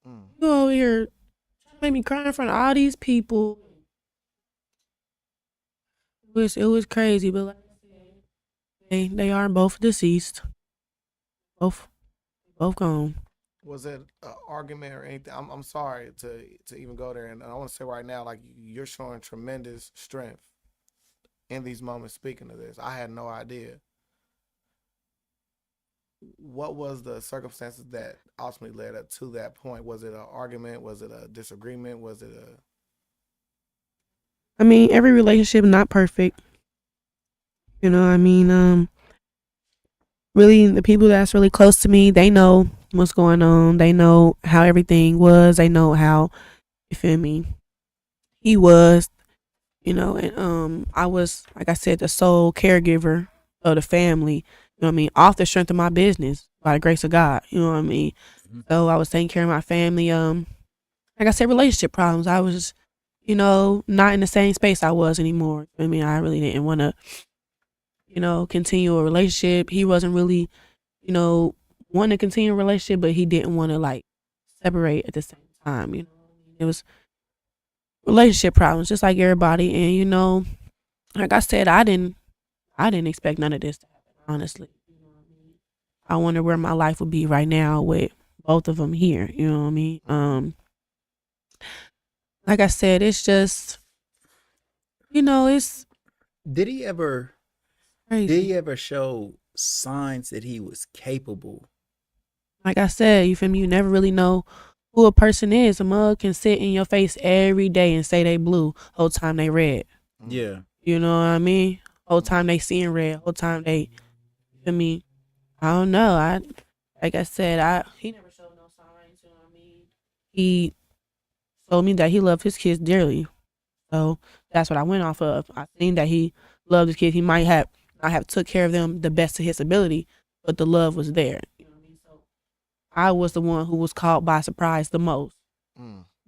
You over here trying to make me cry in front of all these people. It was crazy, but like I said, they are both deceased. Both gone. Was it an argument or anything? I'm sorry to even go there, and I want to say right now, like you're showing tremendous strength in these moments. Speaking of this, I had no idea. What was the circumstances that ultimately led up to that point? Was it an argument? Was it a disagreement? Was it a? I mean, every relationship not perfect. You know, I mean, really the people that's really close to me, they know what's going on. They know how everything was. They know how, you feel me, he was, you know, and I was, like I said, the sole caregiver of the family, you know what I mean, off the strength of my business by the grace of God, you know what I mean. So I was taking care of my family. Like I said, relationship problems. I was, you know, not in the same space I was anymore. I mean, I really didn't want to, you know, continue a relationship. He wasn't really, you know, wanting to continue a relationship, but he didn't want to like separate at the same time. You know, it was relationship problems, just like everybody. And you know, like I said, I didn't expect none of this to happen. Honestly, I wonder where my life would be right now with both of them here. You know what I mean? Like I said, it's just, you know, it's Did he ever crazy. did he ever show signs that he was capable? Like I said, you feel me? You never really know who a person is. A mug can sit in your face every day and say they blue, whole time they red. Yeah. You know what I mean? Whole time they seeing red, whole time they, you feel me? I don't know. Like I said, he never showed no signs. You know what I mean? He told me that he loved his kids dearly. So that's what I went off of. I seen that he loved his kids. He might have not have took care of them the best of his ability, but the love was there. You know what I mean? So I was the one who was caught by surprise the most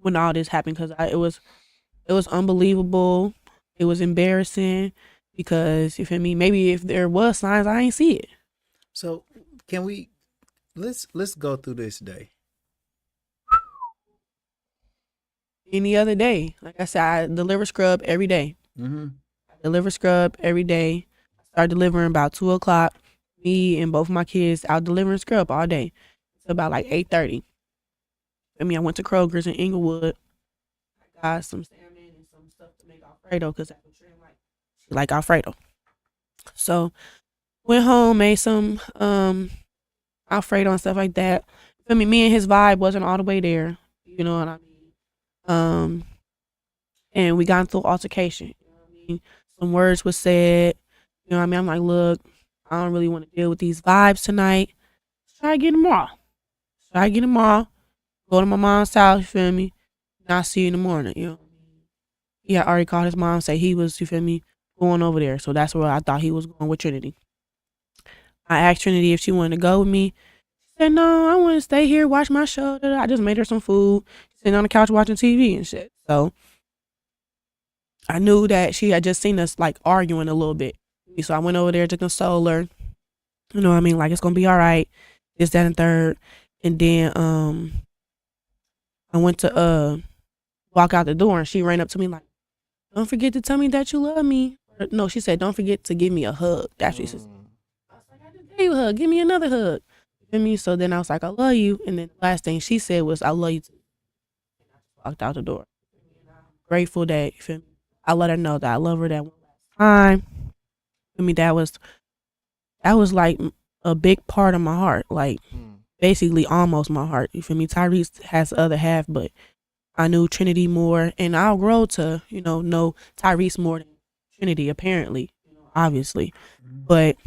when all this happened, because it was unbelievable. It was embarrassing because, you feel me? Maybe if there was signs, I ain't see it. So can we let's go through this day. Any other day, like I said, I deliver scrub every day. Mm-hmm. I deliver scrub every day. I start delivering about 2:00. Me and both of my kids out delivering scrub all day. It's about like 8:30. I mean, I went to Kroger's in Inglewood. I got some salmon and some stuff to make Alfredo because that's what Trin like. She like Alfredo. So went home, made some Alfredo and stuff like that. I mean, me and his vibe wasn't all the way there. You know what I mean? And we got into an altercation. You know what I mean? Some words were said. You know what I mean? I'm like, look, I don't really want to deal with these vibes tonight. Try to get them all. Try to get them all. Go to my mom's house, you feel me? And I'll see you in the morning, you know what I mean? He had already called his mom, say he was, you feel me, going over there. So that's where I thought he was going with Trinity. I asked Trinity if she wanted to go with me. She said, no, I want to stay here, watch my show. I just made her some food, sitting on the couch watching TV and shit. So I knew that she had just seen us like arguing a little bit. So I went over there to console her. You know what I mean? Like, it's going to be all right. This, that, and third. And then I went to walk out the door and she ran up to me like, don't forget to tell me that you love me. No, she said, don't forget to give me a hug. That's what she said. I was like, I just gave you a hug. Give me another hug. You feel me? So then I was like, I love you. And then the last thing she said was, I love you too. And I just walked out the door. And I'm grateful that, you feel me, I let her know that I love her that one last time. I mean, that was like a big part of my heart. Like, basically almost my heart. You feel me? Tyrese has the other half, but I knew Trinity more, and I'll grow to, know Tyrese more than Trinity, apparently, obviously. But,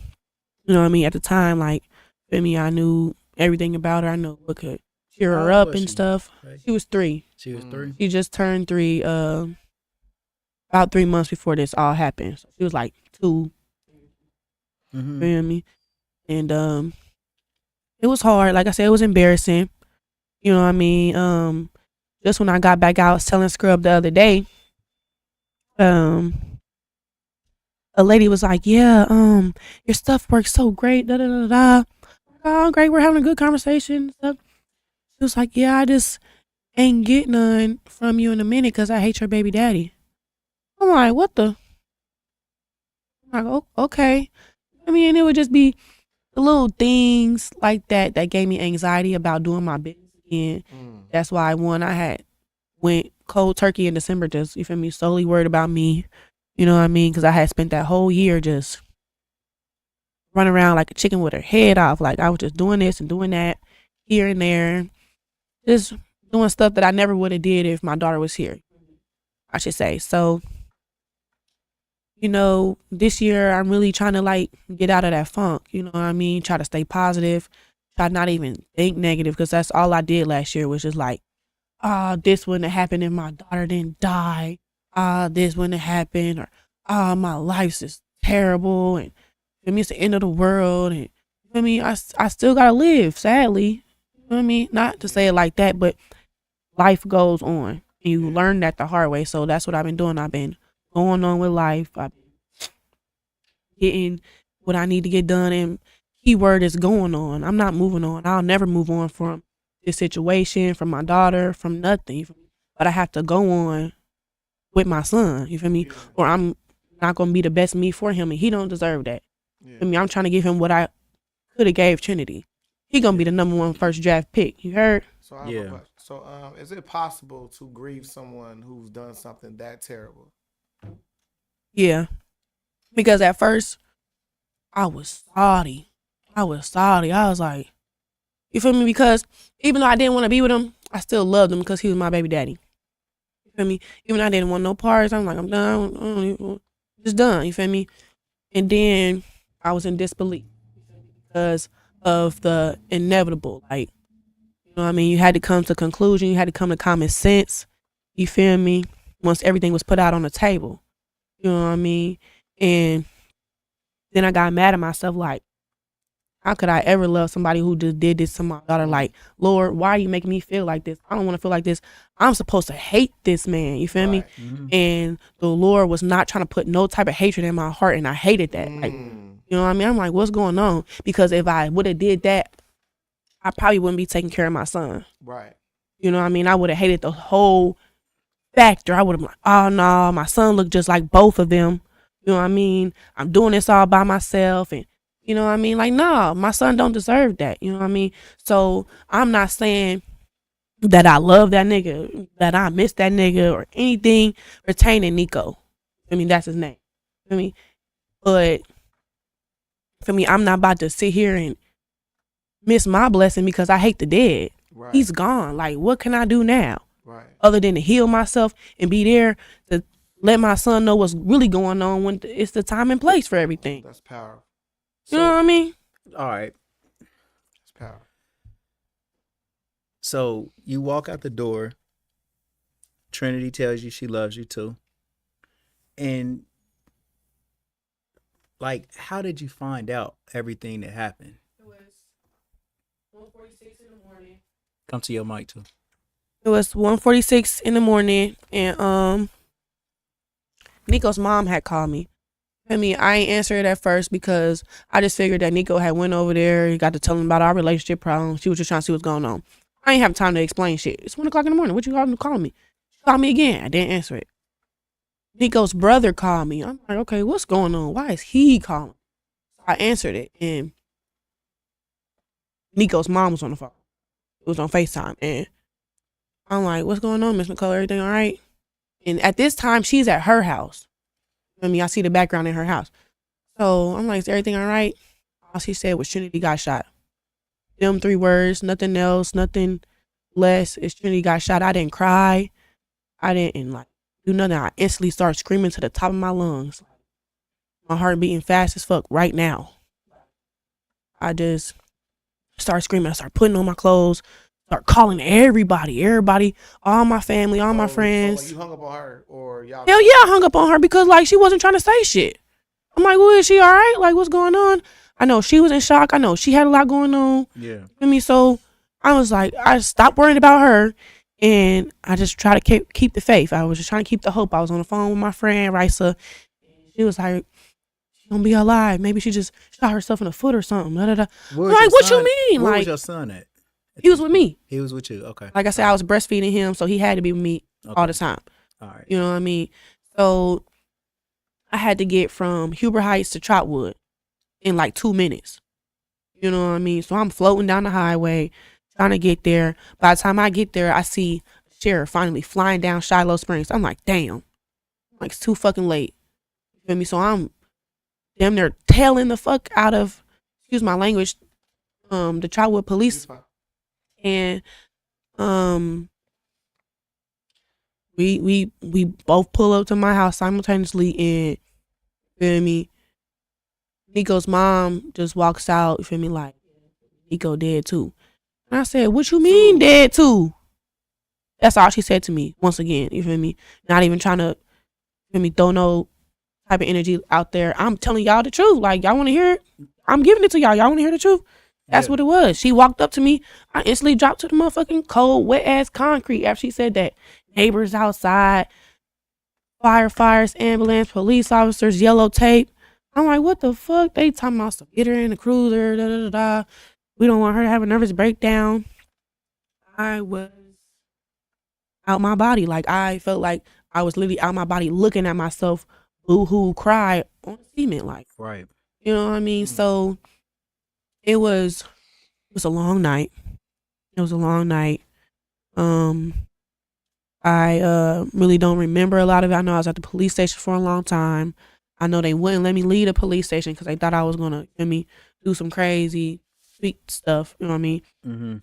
you know what I mean? At the time, like, feel me, I knew everything about her. I knew what could cheer her up and stuff. She was 3. She was 3? She just turned 3, about 3 months before this all happened. So she was like 2. Mm-hmm. Feel me? And, it was hard. Like I said, it was embarrassing. You know what I mean? Just when I got back out, I was telling Scrub the other day, a lady was like, yeah, your stuff works so great, da da da da. Oh, great, we're having a good conversation. Stuff. She was like, yeah, I just ain't get none from you in a minute because I hate your baby daddy. I'm like, what the? I'm like, oh, okay. I mean, it would just be the little things like that gave me anxiety about doing my business again. That's why I went cold turkey in December, just, you feel me, solely worried about me. You know what I mean? Because I had spent that whole year just running around like a chicken with her head off. Like, I was just doing this and doing that here and there. Just doing stuff that I never would have did if my daughter was here, I should say. So, this year I'm really trying to like get out of that funk. You know what I mean? Try to stay positive. Try not even think negative, because that's all I did last year was just like, this wouldn't have happened if my daughter didn't die. This wouldn't have happened, or my life's just terrible, and it's the end of the world, and I still gotta live, sadly. You know what I mean? Not to say it like that, but life goes on, and you learn that the hard way. So that's what I've been doing. I've been going on with life. I've been getting what I need to get done, and keyword is going on. I'm not moving on. I'll never move on from this situation, from my daughter, from nothing. But I have to go on with my son, you feel me? Or I'm not going to be the best me for him, and he don't deserve that. Yeah. I mean, I'm trying to give him what I could have gave Trinity. He going to be the number 1 first draft pick. You heard? So, is it possible to grieve someone who's done something that terrible? Yeah. Because at first, I was salty. I was like, you feel me? Because even though I didn't want to be with him, I still loved him because he was my baby daddy. You feel me? Even though I didn't want no parts, I'm like, I'm done. Just done. You feel me? And then I was in disbelief because of the inevitable. Like, you know what I mean? You had to come to conclusion. You had to come to common sense. You feel me? Once everything was put out on the table. You know what I mean? And then I got mad at myself, like, how could I ever love somebody who just did this to my daughter? Like, Lord, why are you making me feel like this? I don't want to feel like this. I'm supposed to hate this man. You feel me? Mm-hmm. And the Lord was not trying to put no type of hatred in my heart, and I hated that. Like, you know what I mean? I'm like, what's going on? Because if I would have did that, I probably wouldn't be taking care of my son. Right. You know what I mean? I would have hated the whole factor. I would have been like, oh no, my son looked just like both of them. You know what I mean? I'm doing this all by myself, and you know what I mean? Like, no, my son don't deserve that. You know what I mean? So I'm not saying that I love that nigga, that I miss that nigga, or anything pertaining Nico. I mean, that's his name. I mean, but for me, I'm not about to sit here and miss my blessing because I hate the dead. Right. He's gone. Like, what can I do now? Right. Other than to heal myself and be there to let my son know what's really going on when it's the time and place for everything. That's powerful. You know what I mean? All right. That's powerful. So you walk out the door. Trinity tells you she loves you too. And like, how did you find out everything that happened? It was 1:46 in the morning. Come to your mic too. It was 1:46 in the morning, and Nico's mom had called me. I mean, I ain't answered it at first because I just figured that Nico had went over there. He got to tell him about our relationship problems. She was just trying to see what's going on. I ain't have time to explain shit. It's 1 o'clock in the morning. What you calling me? She called me again. I didn't answer it. Nico's brother called me. I'm like, okay, what's going on? Why is he calling? I answered it, and Nico's mom was on the phone. It was on FaceTime, and I'm like, what's going on, Miss Nicole? Everything all right? And at this time, she's at her house. I mean, I see the background in her house. So I'm like, is everything all right? All she said was Trinity got shot. Them 3 words, nothing else, nothing less. It's Trinity got shot. I didn't cry. I didn't like do nothing. I instantly started screaming to the top of my lungs. My heart beating fast as fuck right now. I just started screaming. I started putting on my clothes. Start calling everybody, all my family, all my friends. So, like, you hung up on her, or y'all? Hell yeah, I hung up on her because like she wasn't trying to say shit. I'm like, well, is she all right? Like, what's going on? I know she was in shock. I know she had a lot going on. Yeah. I mean, so I was like, I stopped worrying about her, and I just try to keep the faith. I was just trying to keep the hope. I was on the phone with my friend Risa. She was like, she's gonna be alive. Maybe she just shot herself in the foot or something. Da, da, da. Like, what you mean? Where Like, was your son at? he was with me. He was with you. Okay. Like I said, I was breastfeeding him, so he had to be with me all the time. All right. You know what I mean? So I had to get from Huber Heights to Trotwood in like 2 minutes. You know what I mean? So I'm floating down the highway, trying to get there. By the time I get there, I see a sheriff finally flying down Shiloh Springs. I'm like, damn. Like, it's too fucking late. You feel me? So I'm damn near tailing the fuck out of, excuse my language, the Trotwood police. And we both pull up to my house simultaneously, and feel me, Nico's mom just walks out, you feel me, like, Nico dead too. And I said, what you mean dead too? That's all she said to me once again, you feel me? Not even trying to, feel me, throw no type of energy out there. I'm telling y'all the truth. Like, y'all want to hear it? I'm giving it to y'all. Y'all want to hear the truth? That's what it was. She walked up to me. I instantly dropped to the motherfucking cold, wet ass concrete after she said that. Neighbors outside, firefighters, ambulance, police officers, yellow tape. I'm like, what the fuck? They talking about some get her in the cruiser, da da da da. We don't want her to have a nervous breakdown. I was out my body. Like, I felt like I was literally out my body looking at myself boo-hoo cry on cement. Like, right. You know what I mean? So it was a long night. It was a long night. I really don't remember a lot of it. I know I was at the police station for a long time. I know they wouldn't let me leave the police station because they thought I was gonna do some crazy sweet stuff. You know what I mean? Mm-hmm.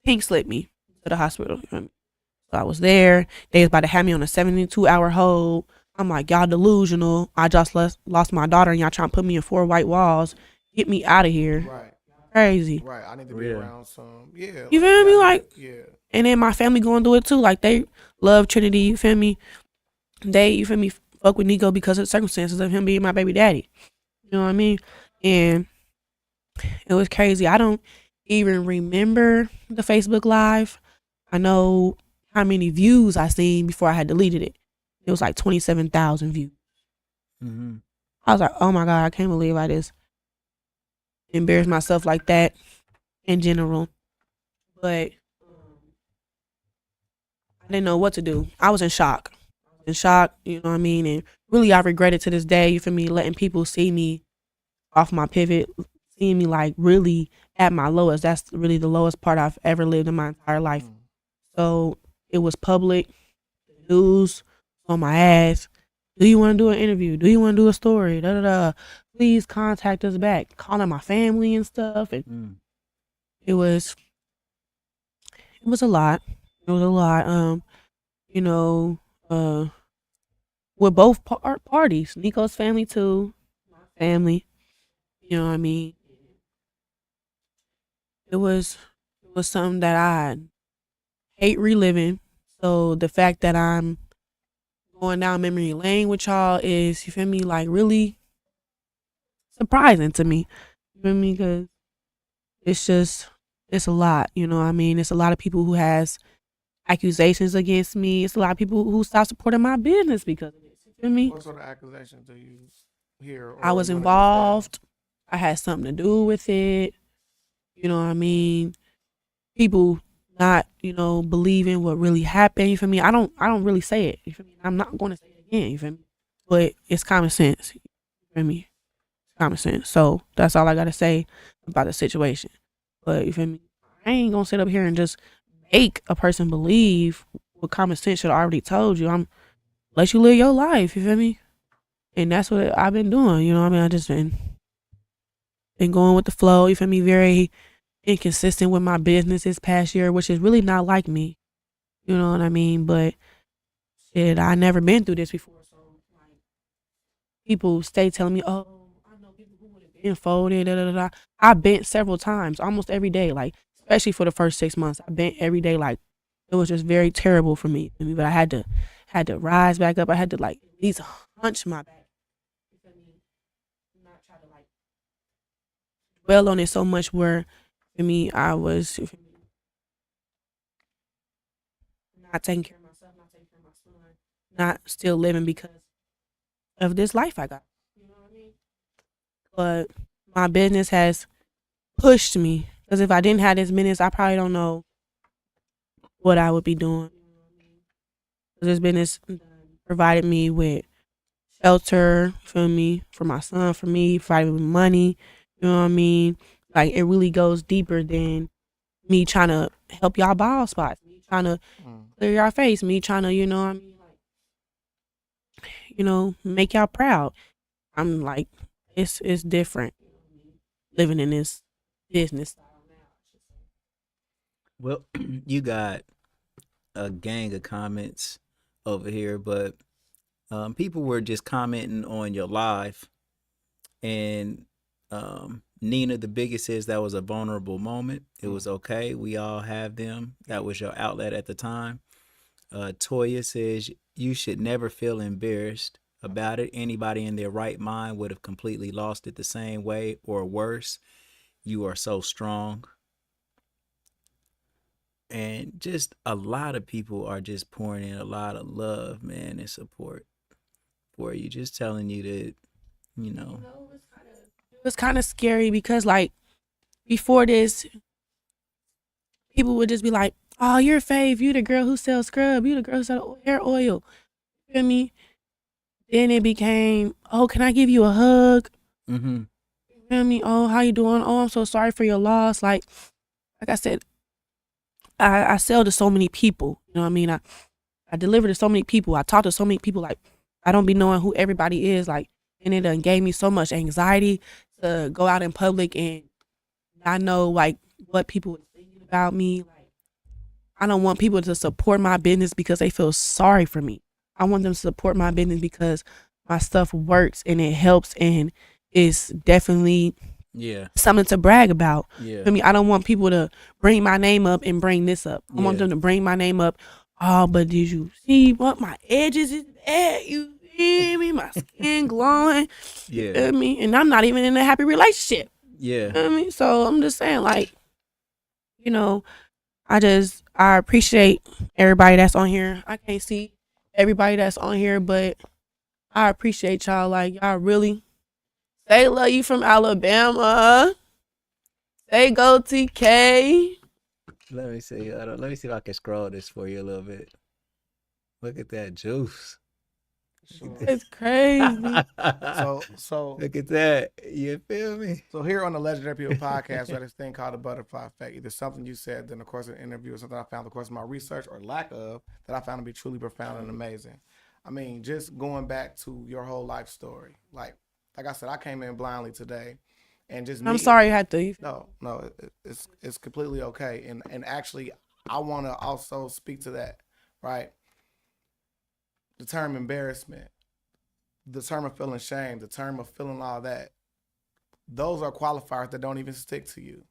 Pink slipped me to the hospital. You know what I mean? So I was there. They was about to have me on a 72-hour hold. I'm like, y'all delusional. I just lost my daughter, and y'all trying to put me in 4 white walls. Get me out of here. Right. Crazy. Right. I need to be around some. Yeah. You feel me? Like, yeah. And then my family going through it too. Like, they love Trinity. You feel me? They, you feel me, fuck with Nico because of the circumstances of him being my baby daddy. You know what I mean? And it was crazy. I don't even remember the Facebook Live. I know how many views I seen before I had deleted it. It was like 27,000 views. Mm-hmm. I was like, oh my God, I can't believe I just embarrassed myself like that in general. But I didn't know what to do. I was in shock. You know what I mean? And really, I regret it to this day, for me, letting people see me off my pivot, seeing me like really at my lowest. That's really the lowest part I've ever lived in my entire life. So it was public, news on my ass. Do you want to do an interview? Do you want to do a story? Da da da. Please contact us back. Calling my family and stuff, and it was It was a lot. It was a lot. You know, with both parties, Nico's family too, my family. You know what I mean? It was something that I hate reliving. So the fact that I'm going down memory lane with y'all is, you feel me, like really surprising to me. You feel me? Because it's a lot. You know what I mean? It's a lot of people who has accusations against me. It's a lot of people who stopped supporting my business because of this. You feel me? What sort of accusations do you hear? Or I was you wanna involved. I had something to do with it. You know what I mean? People not, believing what really happened. You feel me? I don't really say it. You feel me? I'm not going to say it again. You feel me? But it's common sense. You feel me? Common sense. So that's all I gotta say about the situation. But you feel me? I ain't gonna sit up here and just make a person believe what common sense should have already told you. I'm let you live your life. You feel me? And that's what I've been doing. You know what I mean? I just been going with the flow. You feel me? Very inconsistent with my business this past year, which is really not like me. You know what I mean? But shit, I never been through this before. So like, people stay telling me, "Oh, I know people who would have been folded." Da, da, da, da. I bent several times, almost every day. Like especially for the first 6 months, I bent every day. Like it was just very terrible for me. But I had to rise back up. I had to like at least hunch my back. You feel me? Not try to like dwell on it so much where for me I was not taking care of myself, not taking care of my son, not still living because of this life I got. You know what I mean? But my business has pushed me because if I didn't have this business, I probably don't know what I would be doing. This business provided me with shelter for me, for my son, for me, provided me with money. You know what I mean? Like it really goes deeper than me trying to help y'all ball spots, me trying to clear your face, me trying to, what I mean, like, make y'all proud. I'm like, it's different living in this business style now. Well, you got a gang of comments over here, but people were just commenting on your live, and Nina, the biggest, says that was a vulnerable moment. It was okay. We all have them. That was your outlet at the time. Toya says you should never feel embarrassed about it. Anybody in their right mind would have completely lost it the same way or worse. You are so strong. And just a lot of people are just pouring in a lot of love, man, and support for you. Just telling you that, It was kind of scary because, like, before this, people would just be like, "Oh, you're Fave. You the girl who sells scrub. You the girl who sells hair oil." You feel me? Then it became, "Oh, can I give you a hug?" Mm-hmm. You feel me? "Oh, how you doing? Oh, I'm so sorry for your loss." Like I said, I sell to so many people. You know what I mean? I deliver to so many people. I talk to so many people. Like I don't be knowing who everybody is. Like, and it done gave me so much anxiety to go out in public and not know like what people are thinking about me. Like I don't want people to support my business because they feel sorry for me. I want them to support my business because my stuff works and it helps and it's definitely something to brag about. Yeah. I mean, I don't want people to bring my name up and bring this up. I want them to bring my name up. "Oh, but did you see what my edges is bad? You feel me? My skin glowing." Yeah. You feel me? And I'm not even in a happy relationship. Yeah. You know what I mean? So I'm just saying, like, I appreciate everybody that's on here. I can't see everybody that's on here, but I appreciate y'all. Like, y'all really say love you from Alabama. Say go TK. Let me see. Let me see if I can scroll this for you a little bit. Look at that juice. It's crazy. So look at that. You feel me? So here on the Legendary People podcast, we have this thing called the butterfly effect. Either something you said, then of course an interview, or something I found, of course, in my research or lack of, that I found to be truly profound and amazing. I mean, just going back to your whole life story. Like I said, I came in blindly today, and just I'm sorry you had to. No, it's completely okay. And actually, I want to also speak to that, right? The term embarrassment, the term of feeling shame, the term of feeling all that. Those are qualifiers that don't even stick to you.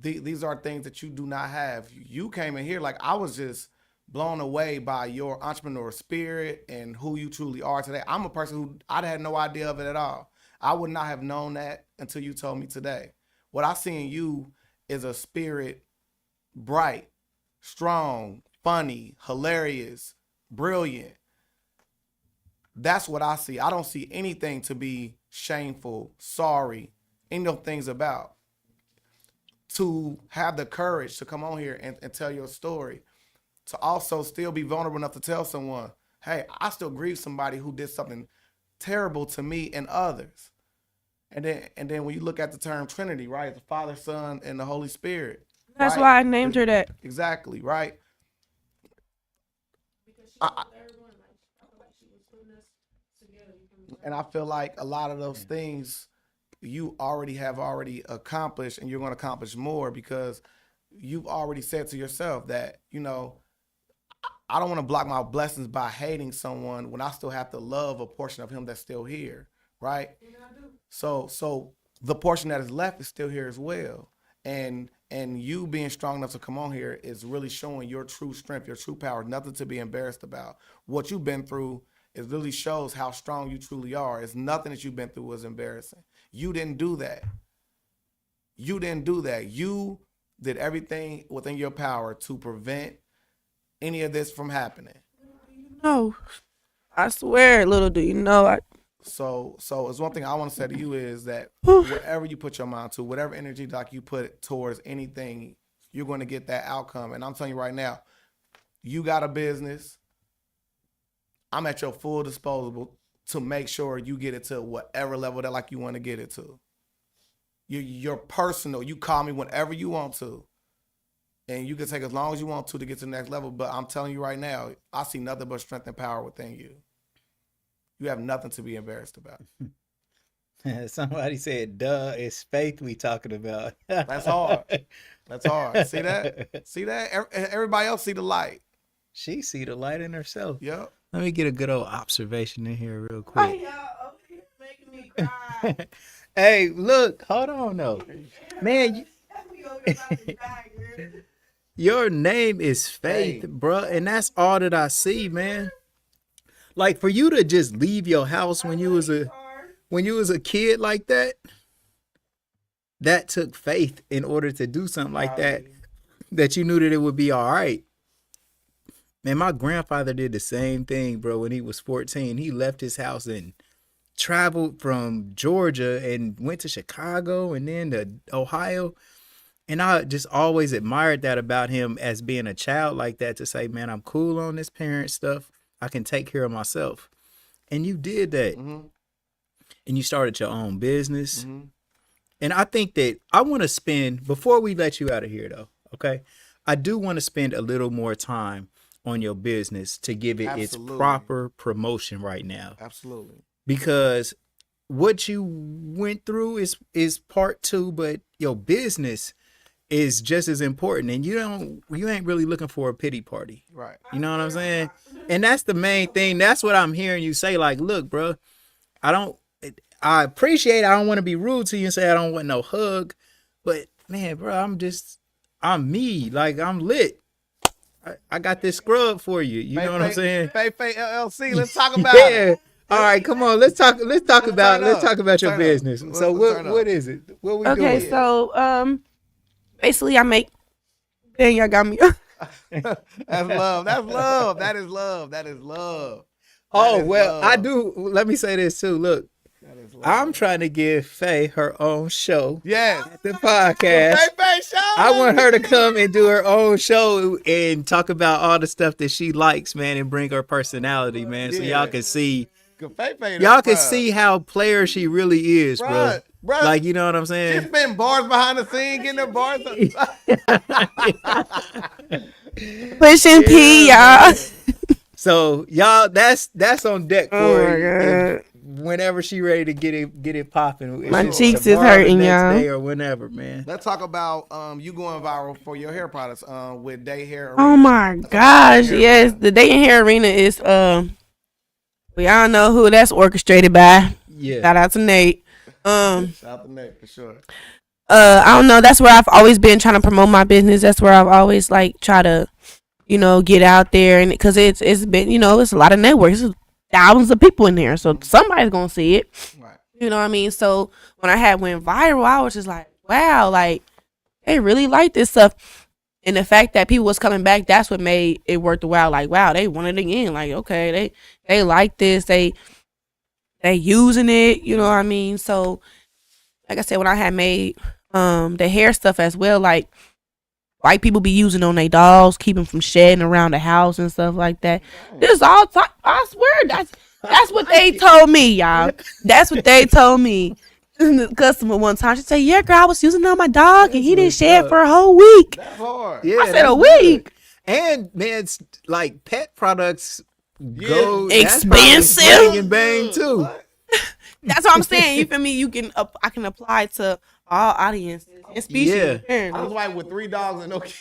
These are things that you do not have. You came in here like I was just blown away by your entrepreneur spirit and who you truly are today. I'm a person who I had no idea of it at all. I would not have known that until you told me today. What I see in you is a spirit, bright, strong, funny, hilarious, brilliant. That's what I see. I don't see anything to be shameful, sorry, any of those things about. To have the courage to come on here and tell your story, to also still be vulnerable enough to tell someone, hey, I still grieve somebody who did something terrible to me and others. And then when you look at the term Trinity, right, the Father, Son, and the Holy Spirit. That's right? why I named her that. Exactly, right? And I feel like a lot of those things you have already accomplished, and you're going to accomplish more because you've already said to yourself that, you know, I don't want to block my blessings by hating someone when I still have to love a portion of him that's still here, right? So the portion that is left is still here as well. And you being strong enough to come on here is really showing your true strength, your true power, nothing to be embarrassed about. What you've been through, it really shows how strong you truly are. It's nothing that you've been through was embarrassing. You didn't do that. You didn't do that. You did everything within your power to prevent any of this from happening. No, I swear, little do you know. So it's one thing I want to say to you is that whatever you put your mind to, whatever energy like you put towards anything, you're going to get that outcome. And I'm telling you right now, you got a business. I'm at your full disposal to make sure you get it to whatever level that like you want to get it to. You're personal. You call me whenever you want to. And you can take as long as you want to get to the next level. But I'm telling you right now, I see nothing but strength and power within you. You have nothing to be embarrassed about. Somebody said, duh, it's faith we talking about. That's hard. That's hard. See that? See that? Everybody else see the light. She see the light in herself. Yep. Let me get a good old observation in here real quick. Y'all making me cry. Hey, look, hold on though. Man, your name is Faith, bruh, and that's all that I see, man. Like for you to just leave your house when you was a kid like that, that took faith in order to do something like that you knew that it would be all right. Man, my grandfather did the same thing, bro, when he was 14. He left his house and traveled from Georgia and went to Chicago and then to Ohio. And I just always admired that about him as being a child like that, to say, man, I'm cool on this parent stuff. I can take care of myself. And you did that. Mm-hmm. And you started your own business. Mm-hmm. And I think that I want to spend, before we let you out of here though, okay, I do want to spend a little more time on your business to give it its proper promotion right now. Absolutely. Because what you went through is part two, but your business is just as important. And you ain't really looking for a pity party. Right. You know what I'm saying? And that's the main thing. That's what I'm hearing you say. Like, look, bro, I appreciate it. I don't want to be rude to you and say I don't want no hug. But man, bro, I'm me. Like, I'm lit. I got this scrub for you. You know what I'm saying? FAY LLC. Let's talk about it. All right, come on. Let's talk about your business. So what is it? What we doing? Okay, so basically I make. Dang, y'all got me. That's love. That's love. That is love. That is love. Oh well, I do. Let me say this too. Look, I'm trying to give Faye her own show. Yes, at the podcast. Faye show. I want her to come and do her own show and talk about all the stuff that she likes, man, and bring her personality, man, so y'all can see. Y'all can see how player she really is, bro. Like, you know what I'm saying? She's spitting bars behind the scene, getting her bars. Pushing P, y'all. So y'all, that's on deck for Oh my her God. whenever she ready to get it popping. If My it's cheeks is tomorrow, hurting, the next y'all. day or whenever, man. Let's talk about you going viral for your hair products with Day Hair Arena. Oh my Let's talk about gosh, Day Hair yes. Arena. The Day in Hair Arena is we all know who that's orchestrated by. Yeah. Shout out to Nate. Shout out to Nate for sure. I don't know, that's where I've always been trying to promote my business. That's where I've always like try to, get out there, and because it's been, it's a lot of networks. There's thousands of people in there, so somebody's gonna see it. Right. You know what I mean? So when I had went viral, I was just like, wow, like they really like this stuff. And the fact that people was coming back, that's what made it worth the while. Like, wow, they want it again. Like, okay, they like this. They using it. You know what I mean? So, like I said, when I had made the hair stuff as well, like white people be using on their dogs, keep them from shedding around the house and stuff like that. This all I swear that's what they told me, y'all. That's what they told me. The customer one time, she said, "Yeah, girl, I was using it on my dog, and he didn't shed for a whole week." That's hard. Yeah, I said that's a week. good. And man, it's like pet products go Expensive. that's probably bang and bang too. That's what I'm saying. You feel me? I can apply to all audiences and species. Yeah. apparently. I was like with 3 dogs and no kids.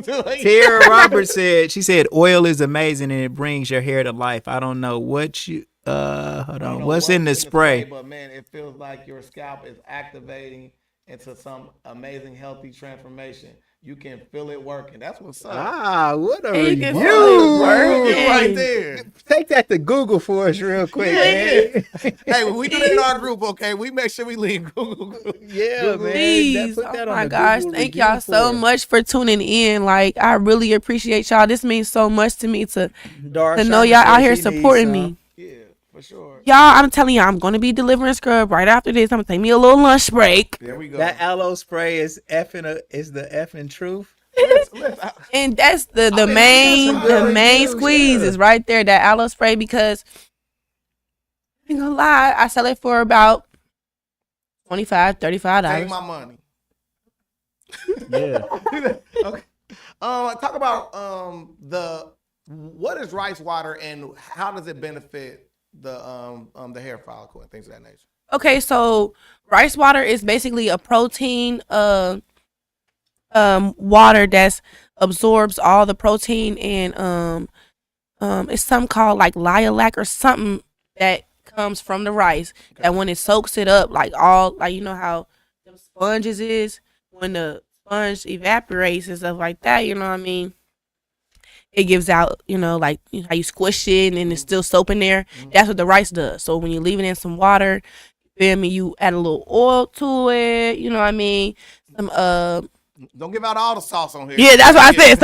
Tara Roberts said oil is amazing and it brings your hair to life. I don't know what you hold on. What's in the spray? But man, it feels like your scalp is activating into some amazing healthy transformation. You can feel it working. That's what's up. Ah, what a You can review feel it working. Right there. Take that to Google for us real quick. Yeah. Man. Hey, when we do that in our group, okay, we make sure we leave Google. Yeah, man. Please. Put that Oh on my the gosh. Google Thank review y'all so for us. much for tuning in. Like, I really appreciate y'all. This means so much to me to Dar know Sharma y'all out said here she needs supporting some. me. Yeah, for sure. Y'all, I'm telling you, I'm going to be delivering scrub right after this. I'm going to take me a little lunch break. There we go. That aloe spray is the effing truth. And that's the mean, main that's some good reviews, squeeze yeah. is right there, that aloe spray, because I ain't gonna lie, I sell it for about $25, $35. Take my money. Yeah. Okay. Talk about what is rice water and how does it benefit the hair follicle and things of that nature? Okay, so rice water is basically a protein water that's absorbs all the protein, and it's something called like lilac or something that comes from the rice, that when it soaks it up, like you know how them sponges is, when the sponge evaporates and stuff like that, you know what I mean, it gives out, like how you squish it and it's still soap in there. That's what the rice does. So when you leave it in some water, you feel me, you add a little oil to it, you know what I mean, some Don't give out all the sauce on here. yeah, that's what I said.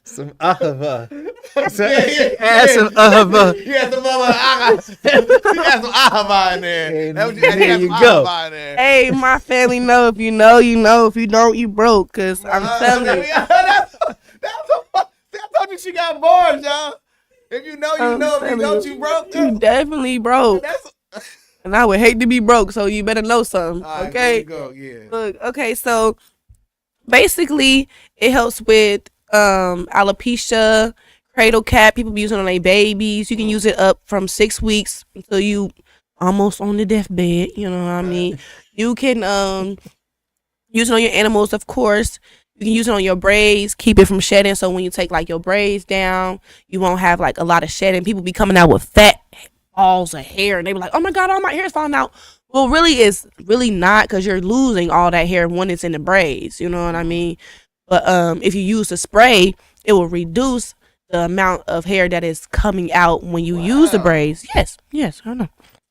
Some ahava. Add some ahava. You had some ahava in there. There you go. In there. Hey, my family know. If you know, you know. If you don't, you broke. Cause I'm telling you. I told you she got bars, y'all. If you know, you know. If you don't, you broke. You definitely broke. And I would hate to be broke, so you better know something. All right, Okay. there you go. Yeah. Look. Okay. So basically, it helps with alopecia, cradle cap. People be using it on their babies. You can use it up from 6 weeks until you almost on the deathbed. You know what I mean? You can use it on your animals, of course. You can use it on your braids, keep it from shedding. So when you take like your braids down, you won't have like a lot of shedding. People be coming out with fat balls of hair, and they be like, "Oh my God, all my hair is falling out." Well, really, it's really not, because you're losing all that hair when it's in the braids. You know what I mean? But if you use the spray, it will reduce the amount of hair that is coming out when you use the braids. Yes, I know.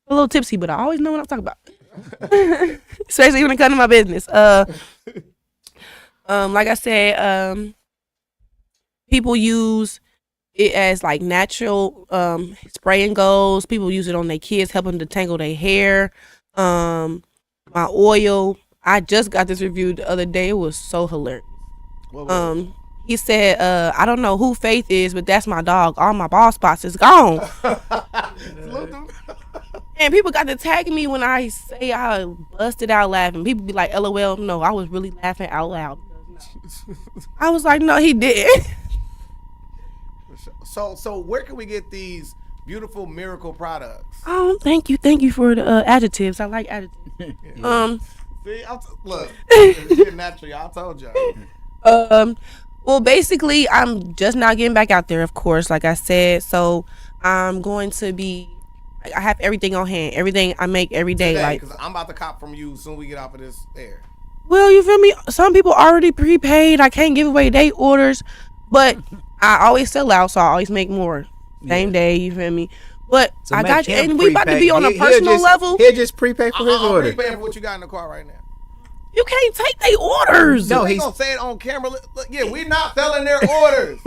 A little tipsy, but I always know what I'm talking about. Especially when it comes to my business. Like I said, people use it as like natural spraying goes. People use it on their kids, helping to tangle their hair. My oil, I just got this review the other day. It was so hilarious. He said, I don't know who Faith is, but that's my dog. All my bald spots is gone. And people got to tag me when I say I busted out laughing. People be like, LOL. No, I was really laughing out loud. I was like, no, he didn't. So where can we get these beautiful miracle products? Oh, thank you for the adjectives. I like adjectives. See, look, it's getting natural. I told y'all. Well, basically, I'm just now getting back out there, of course, like I said. So I'm going to be. I have everything on hand. Everything I make every day. Today, like, because I'm about to cop from you as soon as we get off of this air. well, you feel me? Some people already prepaid. I can't give away their orders, but I always sell out, so I always make more. Same day, you feel me? But So I make got you, him and we about to prepay. be on a He'll personal just- level. He'll just prepay for his I'm order. prepaying for what you got in the car right now. You can't take their orders. No, We he's gonna say it on camera. Look, yeah, we're not selling their orders.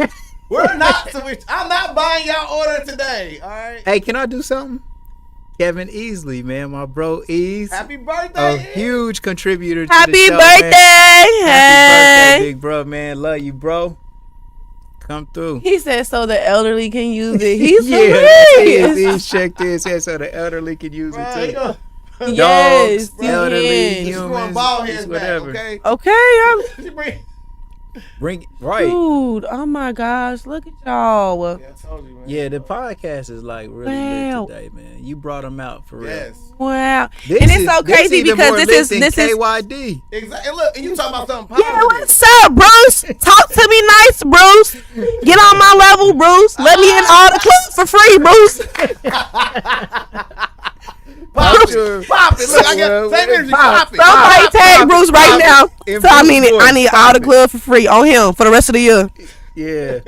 We're not. I'm not buying y'all order today. All right. Hey, can I do something? Kevin Easley, man, my bro Ease, Happy birthday. a huge contributor to Happy the show, birthday! man. Happy Hey. birthday, big bro, man. Love you, bro. Come through. He said so the elderly can use it. He's yeah, hilarious. he checked this here so the elderly can use Bro, it he too. gonna- Yes, Dogs, elderly, yes. She's going humans, bald heads back, whatever. okay? Okay, She bring- Bring right. dude. Oh my gosh, look at y'all. Yeah, I told you, man. Yeah, the podcast is like really Wow. lit today, man. You brought them out for real. Yes. Wow, This and it's is- so this crazy even because more this lit is than KYD. Exactly. And look, and you talking about something positive. Yeah, what's up, Bruce? Talk to me nice, Bruce. Get on my level, Bruce. Let me in all the clubs for free, Bruce. Pop it. Pop it. Look, I got same energy. Pop it. Somebody tag pop it, Bruce right pop it. now. In So I Bruce's mean, I voice, need pop all the it. club for free on him for the rest of the year. Yeah.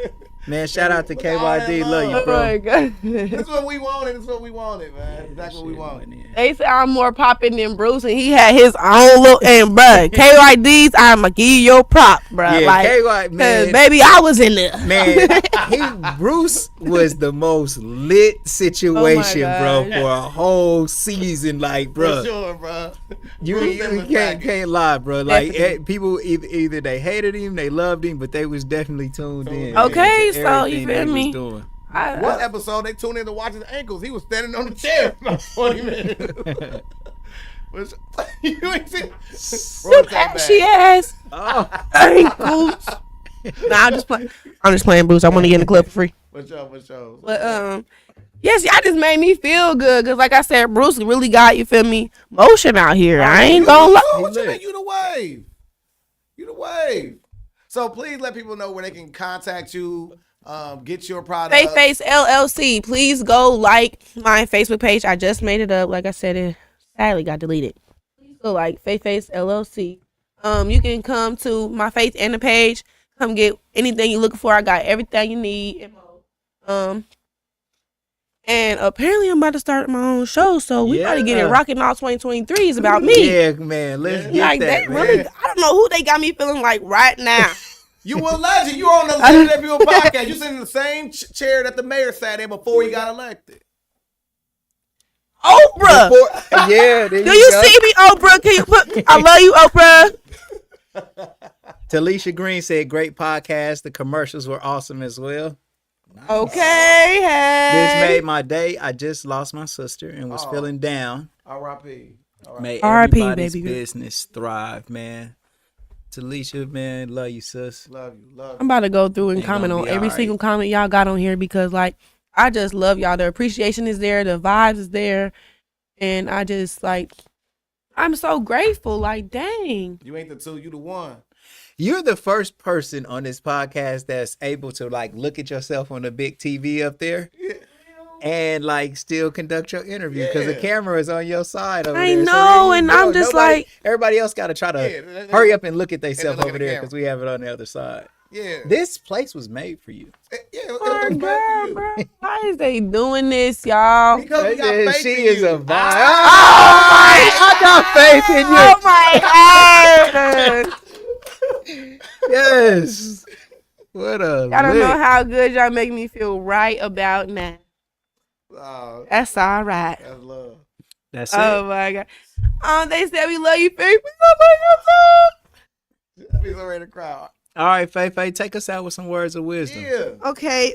Man, shout out to Look at all that KYD. Love you, love. bro. God. This is what we wanted. This is what we wanted, man. Exactly what we wanted. They say I'm more popping than Bruce, and he had his own look. And bruh, KYD's, I'ma give you your prop, bruh. Yeah, like, KY, cause man. baby, I was in there. Man, Bruce was the most lit situation, bro, gosh. for a whole season. Like, For bro, sure, bro. you Bruce was back. can't lie, bro. Like, Definitely. people either they hated him, they loved him, but they was definitely tuned in. Okay, to so you everything feel he was me? doing. One episode, they tuned in to watch his ankles. He was standing on the chair for about 20 minutes. Which, you ain't seen. Them ashy ass Oh, ankles. Nah, I'm just playing, Bruce. I want to get in the club for free. For sure. But yes, y'all just made me feel good because, like I said, Bruce really got, you feel me, motion out here. I ain't gonna lie. What you mean? You the wave. You the wave. So please let people know where they can contact you, get your product. Face LLC. Please go like my Facebook page. I just made it up. Like I said, it sadly got deleted. Please go like Face LLC. You can come to my face and the page. Come get anything you're looking for. I got everything you need. And apparently I'm about to start my own show, so we about to get it rocking all 2023 is about me. yeah, man. Let's get Like that, they man. really, I don't know who they got me feeling like right now. You a legend. You on the Legend People podcast. You sitting in the same chair that the mayor sat in before he got elected. Oprah, Yeah, there do you see me, Oprah? Can you put? I love you, Oprah. Talisha Green said, "Great podcast. The commercials were awesome as well. Okay, This hey. made my day. I just lost my sister and was feeling down. R.I.P. May R.I.P., everybody's baby girl. business thrive, man. Talisha, man, love you, sis. Love you. Love I'm about to go through and Ain't comment gonna on be every alright. single comment y'all got on here because, like, I just love y'all. The appreciation is there, the vibes is there, and I just like, I'm so grateful. Like, dang. you. Ain't the two, you the one. You're the first person on this podcast that's able to like look at yourself on the big TV up there and like still conduct your interview because the Yeah. camera is on your side over I there. know, there you and go. I'm just like- everybody else got to try to Yeah, hurry up and look at themselves look at over the there camera. because we have it on the other side. Yeah. This place was made for you. Yeah. Oh It was my made for God, you. bro. Why is they doing this, y'all? Because we got faith She in is you. a vibe. I got faith in you. Oh my God. Yes. What a I don't know lick. how good y'all make me feel right about now. Oh, That's all right. that's love. That's it. Oh my God. They said we love you, baby. Oh We so ready to cry. All right, Faye, take us out with some words of wisdom. Yeah. Okay.